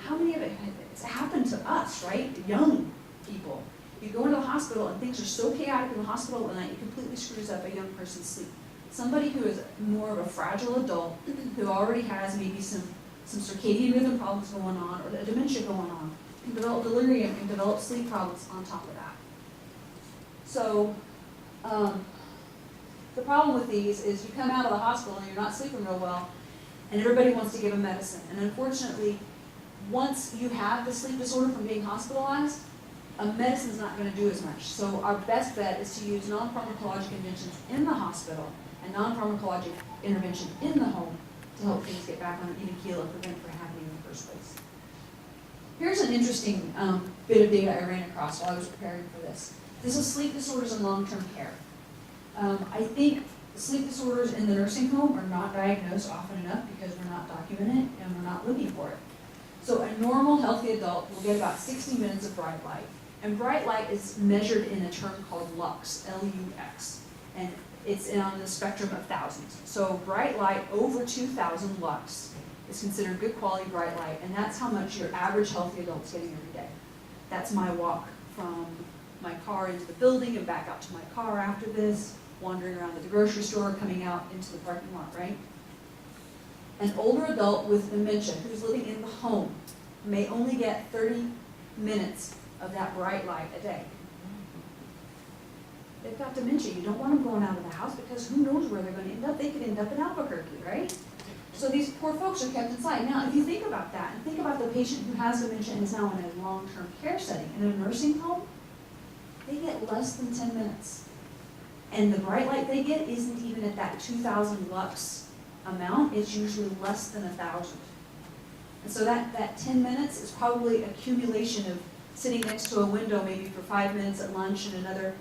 How many of it has happened to us, right? Young people. You go into the hospital and things are so chaotic in the hospital at night, it completely screws up a young person's sleep. Somebody who is more of a fragile adult, who already has maybe some circadian rhythm problems going on, or a dementia going on, can develop delirium, can develop sleep problems on top of that. So, the problem with these is you come out of the hospital and you're not sleeping real well, and everybody wants to give them medicine. And unfortunately, once you have the sleep disorder from being hospitalized, a medicine's not going to do as much. So our best bet is to use non-pharmacologic interventions in the hospital and non-pharmacologic intervention in the home to help things get back on an even keel and prevent from happening in the first place. Here's an interesting bit of data I ran across while I was preparing for this. This is sleep disorders in long-term care. I think sleep disorders in the nursing home are not diagnosed often enough because we're not documenting it and we're not looking for it. So a normal, healthy adult will get about 60 minutes of bright light. And bright light is measured in a term called lux, L-U-X. And it's on the spectrum of thousands. So bright light over 2,000 lux is considered good quality bright light, and that's how much your average healthy adult's getting every day. That's my walk from my car into the building and back out to my car after this, wandering around at the grocery store, coming out into the parking lot, right? An older adult with dementia who's living in the home may only get 30 minutes of that bright light a day. They've got dementia. You don't want them going out of the house because who knows where they're going to end up. They could end up in Albuquerque, right? So these poor folks are kept inside. Now, if you think about that, and think about the patient who has dementia and is now in a long-term care setting, in a nursing home, they get less than 10 minutes. And the bright light they get isn't even at that 2,000 lux amount, it's usually less than 1,000. And so that 10 minutes is probably accumulation of sitting next to a window maybe for 5 minutes at lunch and another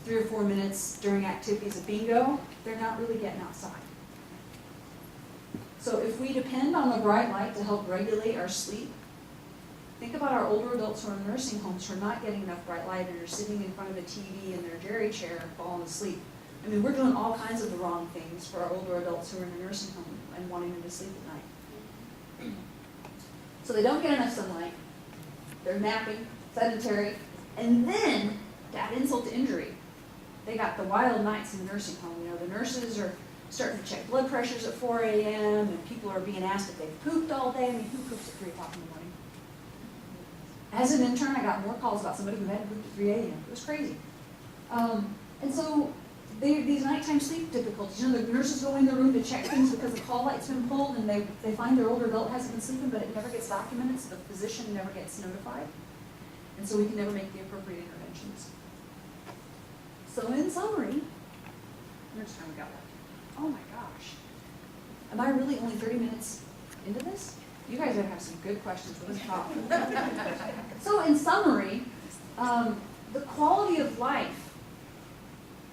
3 or 4 minutes during activities of bingo. They're not really getting outside. So if we depend on the bright light to help regulate our sleep, think about our older adults who are in nursing homes who are not getting enough bright light and are sitting in front of a TV in their Jerry chair falling asleep. I mean, we're doing all kinds of the wrong things for our older adults who are in the nursing home and wanting them to sleep at night. So they don't get enough sunlight, they're napping, sedentary, and then, to add insult to injury, they got the wild nights in the nursing home. You know, the nurses are starting to check blood pressures at 4 a.m. and people are being asked if they've pooped all day. I mean, who poops at 3 o'clock in the morning? As an intern, I got more calls about somebody who had pooped at 3 a.m. It was crazy. And so these nighttime sleep difficulties, you know, the nurses go in the room to check things because the call light's been pulled and they find their older adult hasn't been sleeping, but it never gets documented, so the physician never gets notified. And so we can never make the appropriate interventions. So in summary, how much time we got left? Oh my gosh. Am I really only 30 minutes into this? You guys are going to have some good questions for this talk. So in summary, the quality of life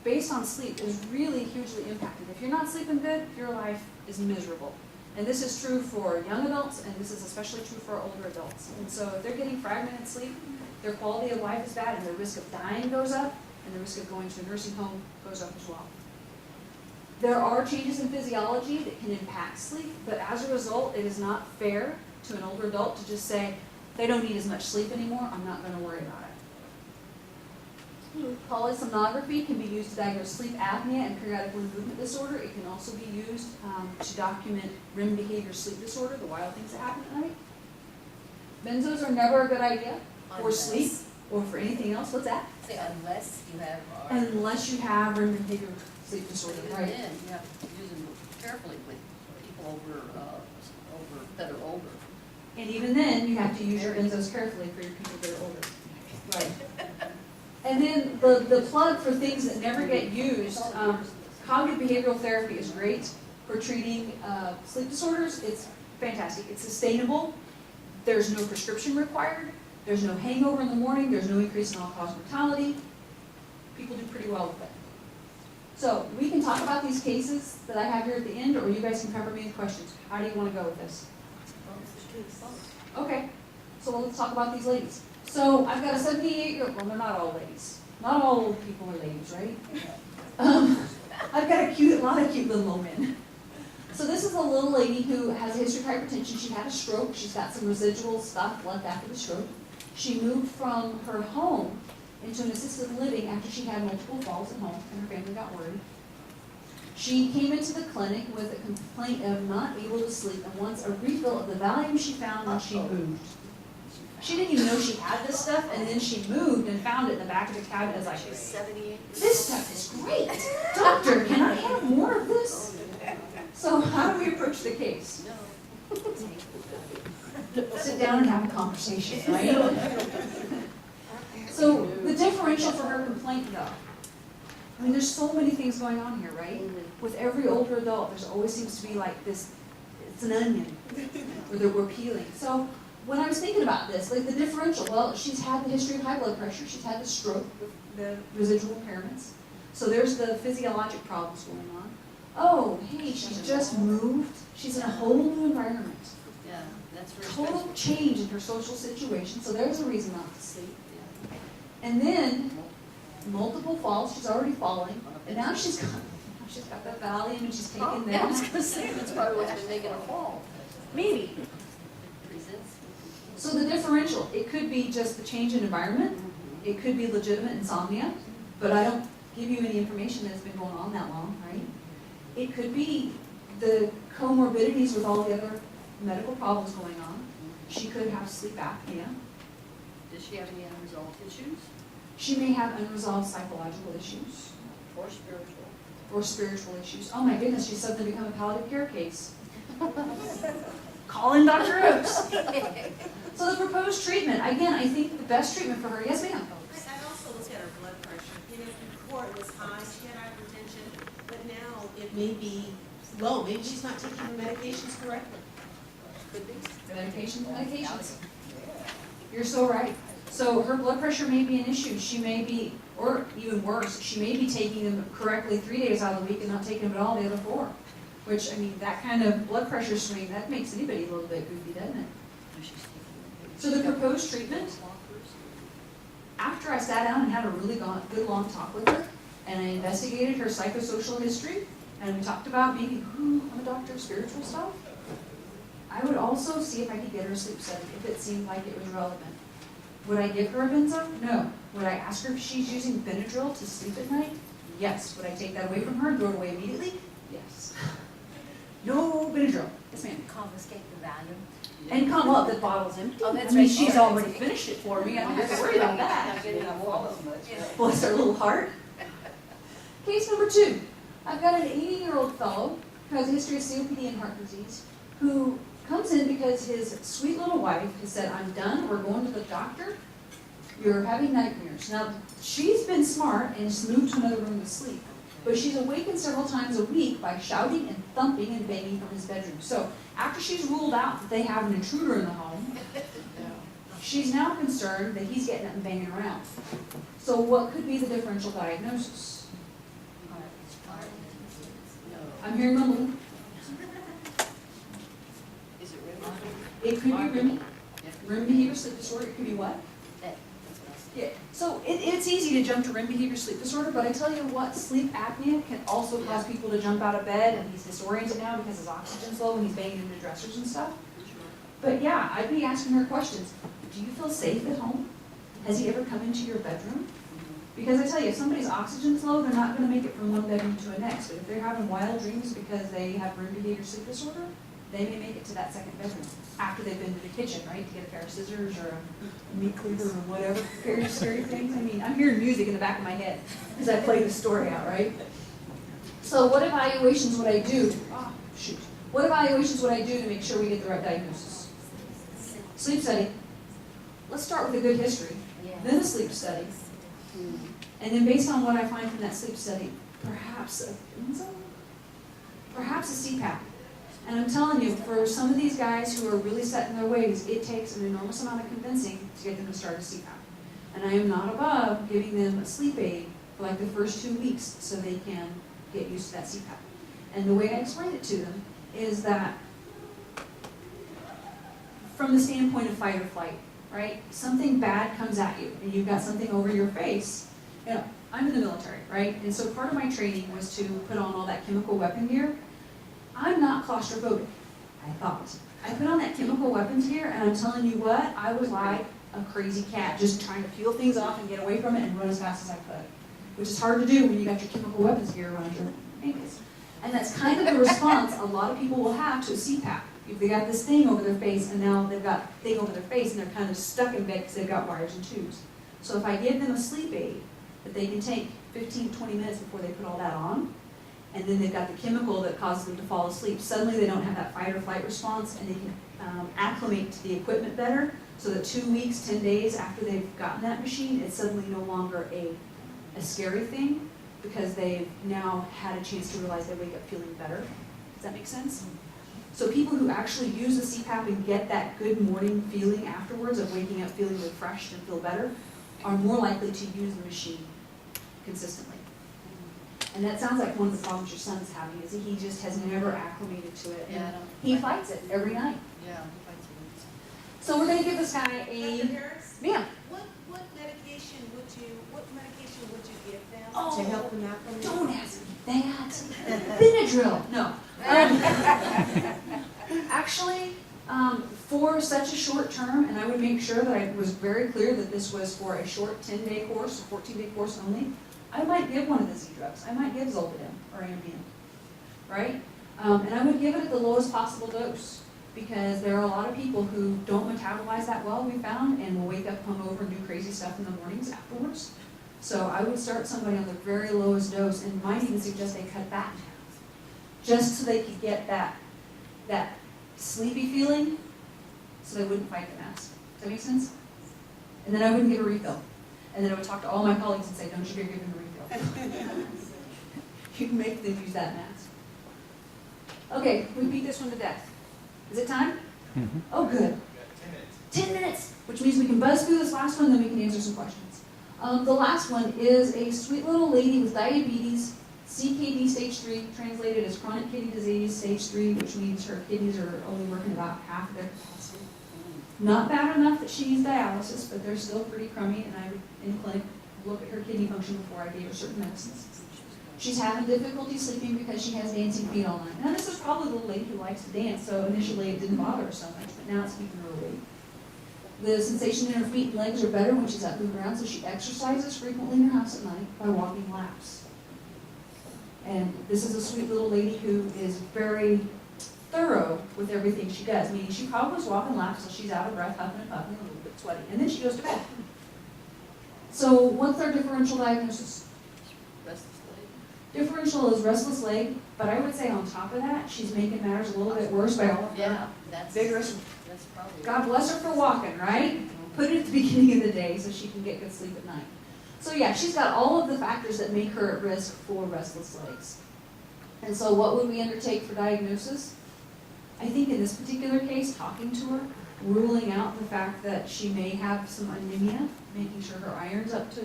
based on sleep is really hugely impacted. If you're not sleeping good, your life is miserable. And this is true for young adults, and this is especially true for older adults. And so if they're getting fragmented sleep, their quality of life is bad, and their risk of dying goes up, and the risk of going to a nursing home goes up as well. There are changes in physiology that can impact sleep, but as a result, it is not fair to an older adult to just say, they don't need as much sleep anymore, I'm not going to worry about it. Polysomnography can be used to diagnose sleep apnea and periodic limb movement disorder. It can also be used to document REM behavior sleep disorder, the wild things that happen at night. Benzos are never a good idea for sleep or for anything else. What's that? Say unless you have. Unless you have REM behavior sleep disorder, And right? then you have to use them carefully with people that are older. And even then, you have to use your benzos carefully for your people that are older. Right. And then the plug for things that never get used, cognitive behavioral therapy is great for treating sleep disorders. It's fantastic. It's sustainable. There's no prescription required. There's no hangover in the morning. There's no increase in all-cause mortality. People do pretty well with it. So we can talk about these cases that I have here at the end, or you guys can cover me with questions. How do you want to go with this? Okay. So let's talk about these ladies. So I've got a 78-year-old, well, they're not all ladies. Not all old people are ladies, right? I've got a lot of cute little old men. So this is a little lady who has a history of hypertension. She had a stroke. She's got some residual stuff left after the stroke. She moved from her home into an assisted living after she had multiple falls at home, and her family got worried. She came into the clinic with a complaint of not able to sleep and wants a refill of the Valium she found when she moved. She didn't even know she had this stuff, and then she moved and found it in the back of the cabinet. I was like, 78. this stuff is great. Doctor, can I have more of this? So how do we approach the case? Sit down and have a conversation, right? So the differential for her complaint, though. I mean, there's so many things going on here, right? With every older adult, there's always seems to be like this, it's an onion, where we're peeling. So when I was thinking about this, like the differential, well, she's had the history of high blood pressure, she's had the stroke, the residual impairments. So there's the physiologic problems going on. Oh, hey, she's just moved. She's in a whole new environment. Yeah, that's very Total change in her social situation, so there's a reason not to sleep. Yeah. And then, multiple falls, she's already falling, and now she's got that Valium and she's taking I was that. going to say, that's probably what's been making her fall. Maybe. So the differential, it could be just the change in environment, it could be legitimate insomnia, but I don't give you any information that it's been going on that long, right? It could be the comorbidities with all the other medical problems going on. She could have sleep apnea. Does she have any unresolved issues? She may have unresolved psychological issues Or spiritual? or spiritual issues. Oh my goodness, she's suddenly become a palliative care case. Call in Dr. Oaks. So the proposed treatment, again, I think the best treatment for her, yes ma'am? I'd also look at her blood pressure. You know, before it was high, she had hypertension, but now it may be low. Maybe she's not taking her medications correctly. Could be. Medications. You're so right. So her blood pressure may be an issue. She may be, or even worse, she may be taking them correctly 3 days out of the week and not taking them at all the other 4. Which, I mean, that kind of blood pressure swing, that makes anybody a little bit goofy, doesn't it? So the proposed treatment, after I sat down and had a really good long talk with her, and I investigated her psychosocial history, and we talked about maybe, I'm a doctor of spiritual stuff, I would also see if I could get her a sleep study, if it seemed like it was relevant. Would I give her a benzo? No. Would I ask her if she's using Benadryl to sleep at night? Yes. Would I take that away from her and throw it away immediately? Yes. No Benadryl. Yes, ma'am. Confiscate the value. And come up, the bottle's empty. Oh, that's I mean, right. she's already finished it for me. I don't have to worry about that. Bless her little heart. Case number 2. I've got an 80-year-old fellow who has a history of COPD and heart disease who comes in because his sweet little wife has said, I'm done, we're going to the doctor, you're having nightmares. Now, she's been smart and just moved to another room to sleep, but she's awakened several times a week by shouting and thumping and banging from his bedroom. So, after she's ruled out that they have an intruder in the home, she's now concerned that he's getting up and banging around. So what could be the differential diagnosis? I'm hearing mumbling. Is it rheumatism? It could be REM behavior sleep disorder. It could be what? Yeah. So it's easy to jump to REM behavior sleep disorder, but I tell you what, sleep apnea can also cause people to jump out of bed, and he's disoriented now because his oxygen's low and he's banging into dressers and stuff. But yeah, I'd be asking her questions. Do you feel safe at home? Has he ever come into your bedroom? Because I tell you, if somebody's oxygen's low, they're not going to make it from one bedroom to the next. But if they're having wild dreams because they have REM behavior sleep disorder, they may make it to that second bedroom after they've been to the kitchen, right, to get a pair of scissors or a meat cleaver or whatever, very scary things. I mean, I'm hearing music in the back of my head as I play the story out, right? So what evaluations would I do? Oh, shoot. What evaluations would I do to make sure we get the right diagnosis? Sleep study. Let's start with a good history, then a sleep study, and then based on what I find from that sleep study, perhaps a CPAP. And I'm telling you, for some of these guys who are really set in their ways, it takes an enormous amount of convincing to get them to start a CPAP. And I am not above giving them a sleep aid for like the first 2 weeks so they can get used to that CPAP. And the way I explain it to them is that from the standpoint of fight or flight, right? Something bad comes at you and you've got something over your face. You know, I'm in the military, right? And so part of my training was to put on all that chemical weapon gear. I'm not claustrophobic, I thought. I put on that chemical weapons gear, and I'm telling you what, I was like a crazy cat, just trying to peel things off and get away from it and run as fast as I could, which is hard to do when you got your chemical weapons gear around your ankles. And that's kind of the response a lot of people will have to a CPAP. If they got this thing over their face, and now they've got a thing over their face, and they're kind of stuck in bed because they've got wires and tubes. So if I give them a sleep aid that they can take 15 to 20 minutes before they put all that on, and then they've got the chemical that causes them to fall asleep. Suddenly they don't have that fight or flight response, and they can acclimate to the equipment better, so that 2 weeks, 10 days after they've gotten that machine, it's suddenly no longer a scary thing, because they've now had a chance to realize they wake up feeling better. Does that make sense? So people who actually use the CPAP and get that good morning feeling afterwards of waking up feeling refreshed and feel better are more likely to use the machine consistently. And that sounds like one of the problems your son's having, is that he just has never acclimated to it. Yeah, He fights it every night. Yeah. So we're going to give this guy Dr. a... Harris, Ma'am. what medication would you give them Oh, to help them acclimate? Don't ask me that. Benadryl. No. Actually, for such a short term, and I would make sure that I was very clear that this was for a short 10-day course, 14-day course only, I might give one of the Z drugs. I might give Zolpidem or Ambien, right? And I would give it at the lowest possible dose, because there are a lot of people who don't metabolize that well, we found, and will wake up hungover and do crazy stuff in the mornings afterwards. So I would start somebody on the very lowest dose, and might even suggest they cut that in half, just so they could get that that sleepy feeling, so they wouldn't fight the mask. Does that make sense? And then I wouldn't give a refill. And then I would talk to all my colleagues and say, don't you dare give them a refill. You can make them use that mask. Okay, we beat this one to death. Is it time? Mm-hmm. Oh, good. 10 minutes, which means we can buzz through this last one, then we can answer some questions. The last one is a sweet little lady with diabetes, CKD stage 3, translated as chronic kidney disease stage 3, which means her kidneys are only working about half their capacity. Not bad enough that she needs dialysis, but they're still pretty crummy, and I would, in clinic, look at her kidney function before I gave her certain medicines. She's having difficulty sleeping because she has dancing feet all night. Now, this is probably the little lady who likes to dance, so initially it didn't bother her so much, but now it's keeping her awake. The sensation in her feet and legs are better when she's up moving around, so she exercises frequently in her house at night by walking laps. And this is a sweet little lady who is very thorough with everything she does, meaning she probably is walking laps till she's out of breath, huffing and puffing, a little bit sweaty, and then she goes to bed. So what's our differential diagnosis? Restless leg. Differential is restless leg, but I would say on top of that, she's making matters a little bit worse by all of her Yeah, that's. vigorous. That's probably. God bless her for walking, right? Put it at the beginning of the day so she can get good sleep at night. So yeah, she's got all of the factors that make her at risk for restless legs. And so what would we undertake for diagnosis? I think in this particular case, talking to her, ruling out the fact that she may have some anemia, making sure her iron's up to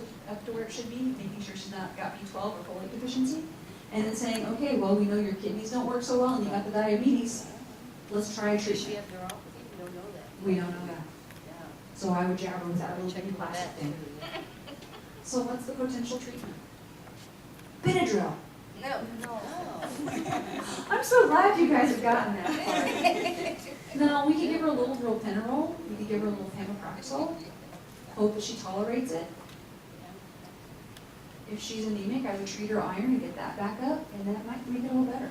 where it should be, making sure she's not got B12 or folate deficiency, and then saying, okay, well, we know your kidneys don't work so well and you got the diabetes, let's try a Does she treatment. have neuropathy? We don't know that. We don't know that. Yeah. So I would jab her with that little Check bitty into plastic that thing. too, yeah. So what's the potential treatment? Benadryl. No. I'm so glad you guys have gotten that far. No, we could give her a little dropenerol. We could give her a little pamipraxole. Hope that she tolerates it. If she's anemic, I would treat her iron and get that back up, and then it might make it a little better.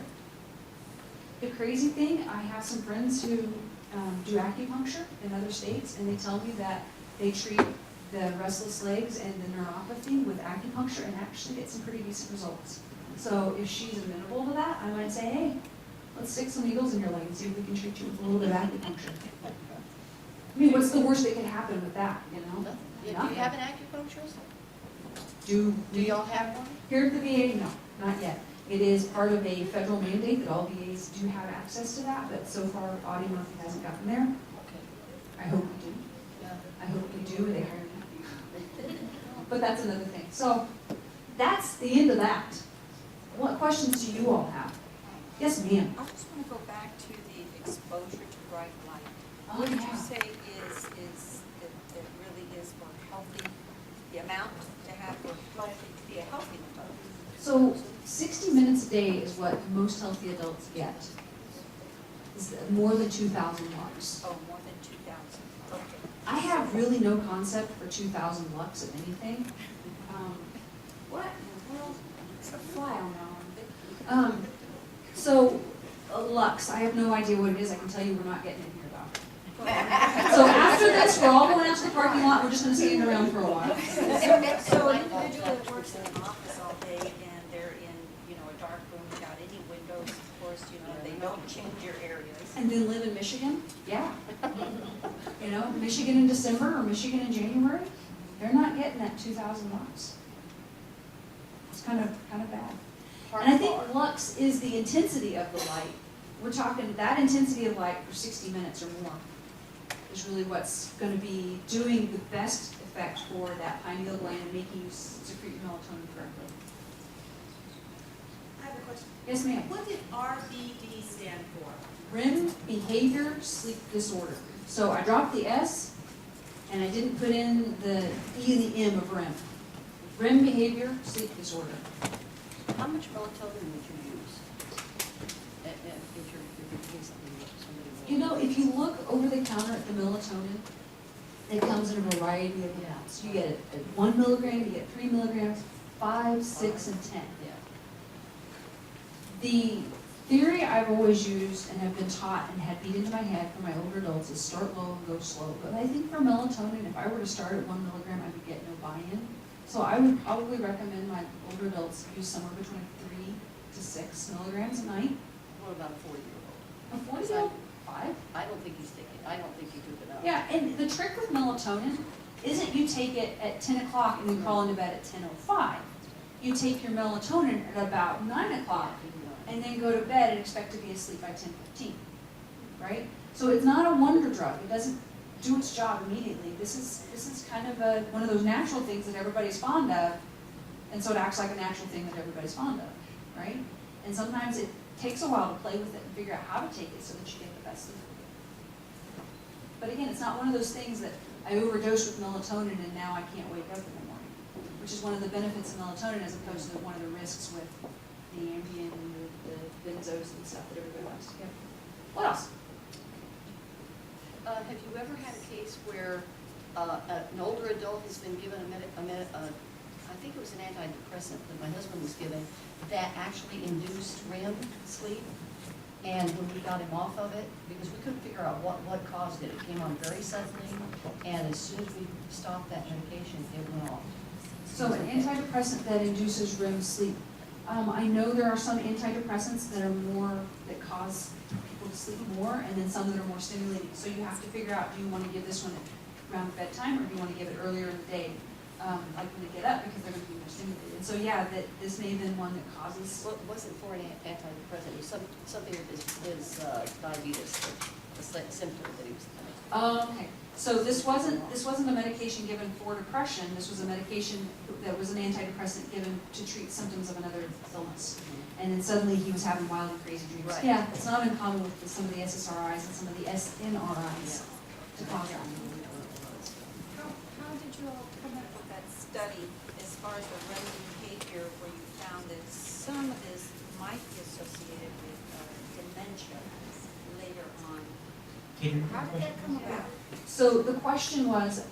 The crazy thing, I have some friends who do acupuncture in other states, and they tell me that they treat the restless legs and the neuropathy with acupuncture and actually get some pretty decent results. So if she's amenable to that, I might say, hey, let's stick some needles in your leg and see if we can treat you with a little bit of acupuncture. I mean, what's the worst that could happen with that, you know? Nothing. Yeah, do you have an acupuncturist? Do y'all have one? Here at the VA, no, not yet. It is part of a federal mandate that all VAs do have access to that, but so far Audie Murphy hasn't gotten there. Okay. I hope we do. Yeah. I hope we do, and they hire me. But that's another thing. So that's the end of that. What questions do you all have? Yes, ma'am. I just want to go back to the exposure to bright light. Oh, What did yeah. you say is that it really is for healthy, the amount to have for healthy, to be a healthy adult? So 60 minutes a day is what most healthy adults get. It's more than 2,000 lux. Oh, more than 2,000. Okay. I have really no concept for 2,000 lux of anything. What? Well, it's a fly on that one. So lux, I have no idea what it is. I can tell you we're not getting it here though. So after this, we're all going out to the parking lot. We're just going to stand around for a while. So an individual that works in an office all day and they're in, a dark room without any windows, of course, they don't change your areas. And then live in Michigan? Yeah. Michigan in December or Michigan in January, they're not getting that 2,000 lux. It's kind of bad. And I think lux is the intensity of the light. We're talking that intensity of light for 60 minutes or more is really what's going to be doing the best effect for that pineal gland and making you secrete melatonin correctly. I have a question. Yes, ma'am. What did RBD stand for? REM, behavior, sleep disorder. So I dropped the S, and I didn't put in the E and the M of REM. REM, behavior, sleep disorder. How much melatonin would you use? If you're getting somebody. If you look over the counter at the melatonin, it comes in a variety of amounts. You get it at 1 milligram, you get 3 milligrams, 5, 6, and 10. Yeah. The theory I've always used and have been taught and had beat into my head for my older adults is start low and go slow. But I think for melatonin, if I were to start at 1 milligram, I would get no buy-in. So I would probably recommend my older adults use somewhere between 3 to 6 milligrams a night. What about a 4-year-old? A 40-year-old, 5. I don't think he's taking, I don't think he took it out. Yeah, and the trick with melatonin isn't you take it at 10 o'clock and then crawl into bed at 10:05. You take your melatonin at about 9 o'clock and then go to bed and expect to be asleep by 10:15, right? So it's not a wonder drug. It doesn't do its job immediately. This is kind of one of those natural things that everybody's fond of, and so it acts like a natural thing that everybody's fond of, right? And sometimes it takes a while to play with it and figure out how to take it so that you get the best sleep. But again, it's not one of those things that I overdosed with melatonin and now I can't wake up in the morning, which is one of the benefits of melatonin as opposed to one of the risks with the Ambien and the benzos and stuff that everybody likes to give. What else? Have you ever had a case where an older adult has been given I think it was an antidepressant that my husband was given, that actually induced REM sleep? And when we got him off of it, because we couldn't figure out what caused it, it came on very suddenly, and as soon as we stopped that medication, it went off. So an antidepressant that induces REM sleep. I know there are some antidepressants that are that cause people to sleep more, and then some that are more stimulating. So you have to figure out, do you want to give this one around bedtime, or do you want to give it earlier in the day, like when they get up, because they're going to be more stimulated. And so yeah, this may have been one that causes. Well, it wasn't for an antidepressant, it was something with his diabetes, the symptom that he was having. Okay, so this wasn't a medication given for depression. This was a medication that was an antidepressant given to treat symptoms of another illness. And then suddenly he was having wild and crazy dreams. Right. Yeah, it's not uncommon with some of the SSRIs and some of the SNRIs to cause that. How did you all come up with that study as far as the REM behavior where you found that some of this might be associated with dementia later on? How did that come about? So the question was,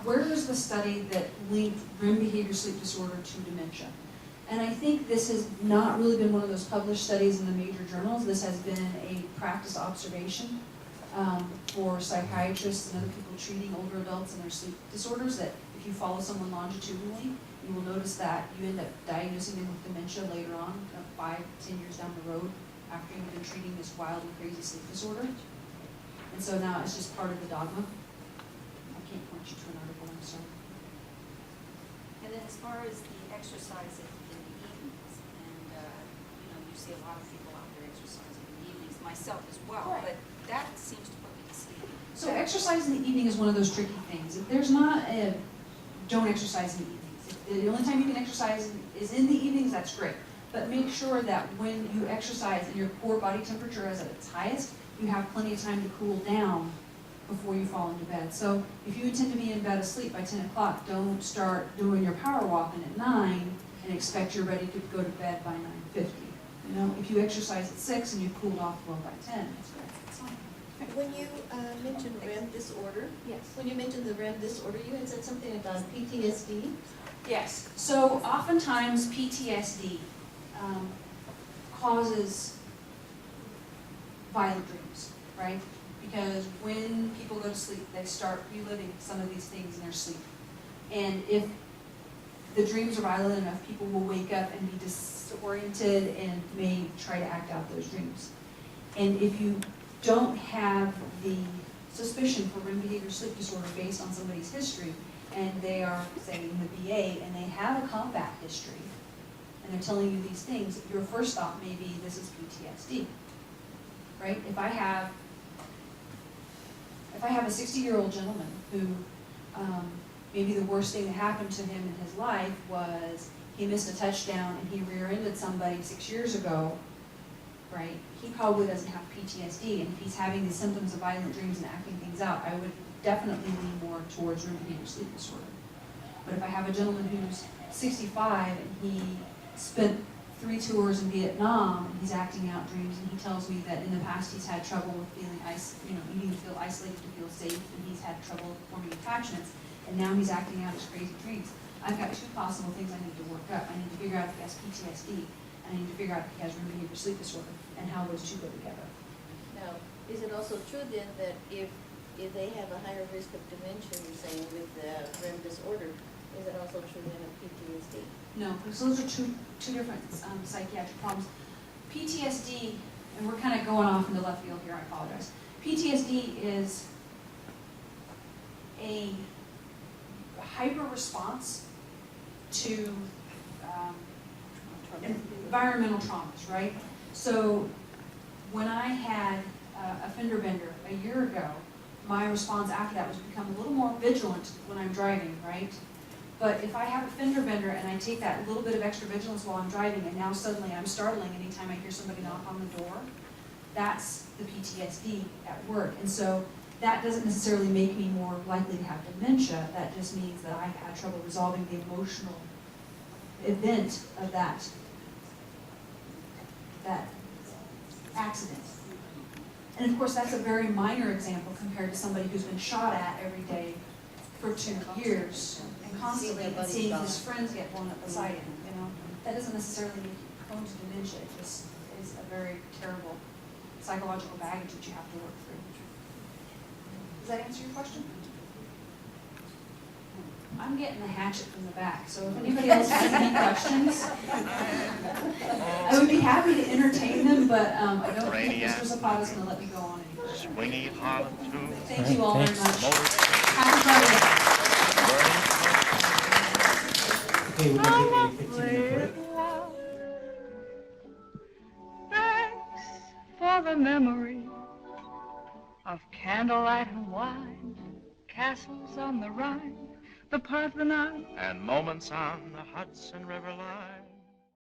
where is the study that linked REM behavior sleep disorder to dementia? And I think this has not really been one of those published studies in the major journals. This has been a practice observation for psychiatrists and other people treating older adults and their sleep disorders, that if you follow someone longitudinally, you will notice that you end up diagnosing them with dementia later on, 5-10 years down the road, after you've been treating this wild and crazy sleep disorder. And so now it's just part of the dogma. I can't point you to an article, I'm sorry. And then as far as the exercise in the evenings, and you see a lot of people out there exercising in the evenings, myself as well, Right. but that seems to put me to sleep. So exercise in the evening is one of those tricky things. If there's not a, don't exercise in the evenings. If the only time you can exercise is in the evenings, that's great. But make sure that when you exercise and your core body temperature is at its highest, you have plenty of time to cool down before you fall into bed. So if you intend to be in bed asleep by 10 o'clock, don't start doing your power walking at 9 and expect you're ready to go to bed by 9:50. You know, if you exercise at 6 and you've cooled off well by 10, that's fine. When you mentioned REM disorder, Yes. when you mentioned the REM disorder, you had said something about PTSD. Yes. So oftentimes PTSD causes violent dreams, right? Because when people go to sleep, they start reliving some of these things in their sleep. And if the dreams are violent enough, people will wake up and be disoriented and may try to act out those dreams. And if you don't have the suspicion for REM behavior sleep disorder based on somebody's history, and they are, say, in the VA, and they have a combat history, and they're telling you these things, your first thought may be, this is PTSD, right? If I have a 60-year-old gentleman who maybe the worst thing that happened to him in his life was he missed a touchdown and he rear-ended somebody 6 years ago, right? He probably doesn't have PTSD, and if he's having these symptoms of violent dreams and acting things out, I would definitely lean more towards REM behavior sleep disorder. But if I have a gentleman who's 65 and he spent 3 tours in Vietnam and he's acting out dreams, and he tells me that in the past he's had trouble with feeling needing to feel isolated to feel safe, and he's had trouble forming attachments, and now he's acting out his crazy dreams. I've got 2 possible things I need to work up. I need to figure out if he has PTSD, and I need to figure out if he has REM behavior sleep disorder, and how those 2 go together. Now, is it also true then that if they have a higher risk of dementia, you're saying, with the REM disorder, is it also true then of PTSD? No, because those are two different psychiatric problems. PTSD and we're kind of going off into left field here, I apologize. PTSD is a hyper response to environmental traumas, right? So when I had a fender bender a year ago, my response after that was become a little more vigilant when I'm driving, right? But if I have a fender bender and I take that little bit of extra vigilance while I'm driving, and now suddenly I'm startling anytime I hear somebody knock on the door, that's the PTSD at work. And so that doesn't necessarily make me more likely to have dementia. That just means that I've had trouble resolving the emotional event of that accident. And of course, that's a very minor example compared to somebody who's been shot at every day for 2 years and constantly and seeing his friends get blown up beside him, you know. That doesn't necessarily make you prone to dementia. It just is a very terrible psychological baggage that you have to work through. Does that answer your question? I'm getting the hatchet from the back, so if anybody else has any questions, I would be happy to entertain them, but I don't think Mr. Zapata's going to let me go on any further. Swingy Harlem tune. Thank you all very much. Motor Happy Friday. Okay, we're going to take a 15-minute break. Thanks for the memory of candlelight and wine, castles on the Rhine, the Parthenon, and moments on the Hudson River line.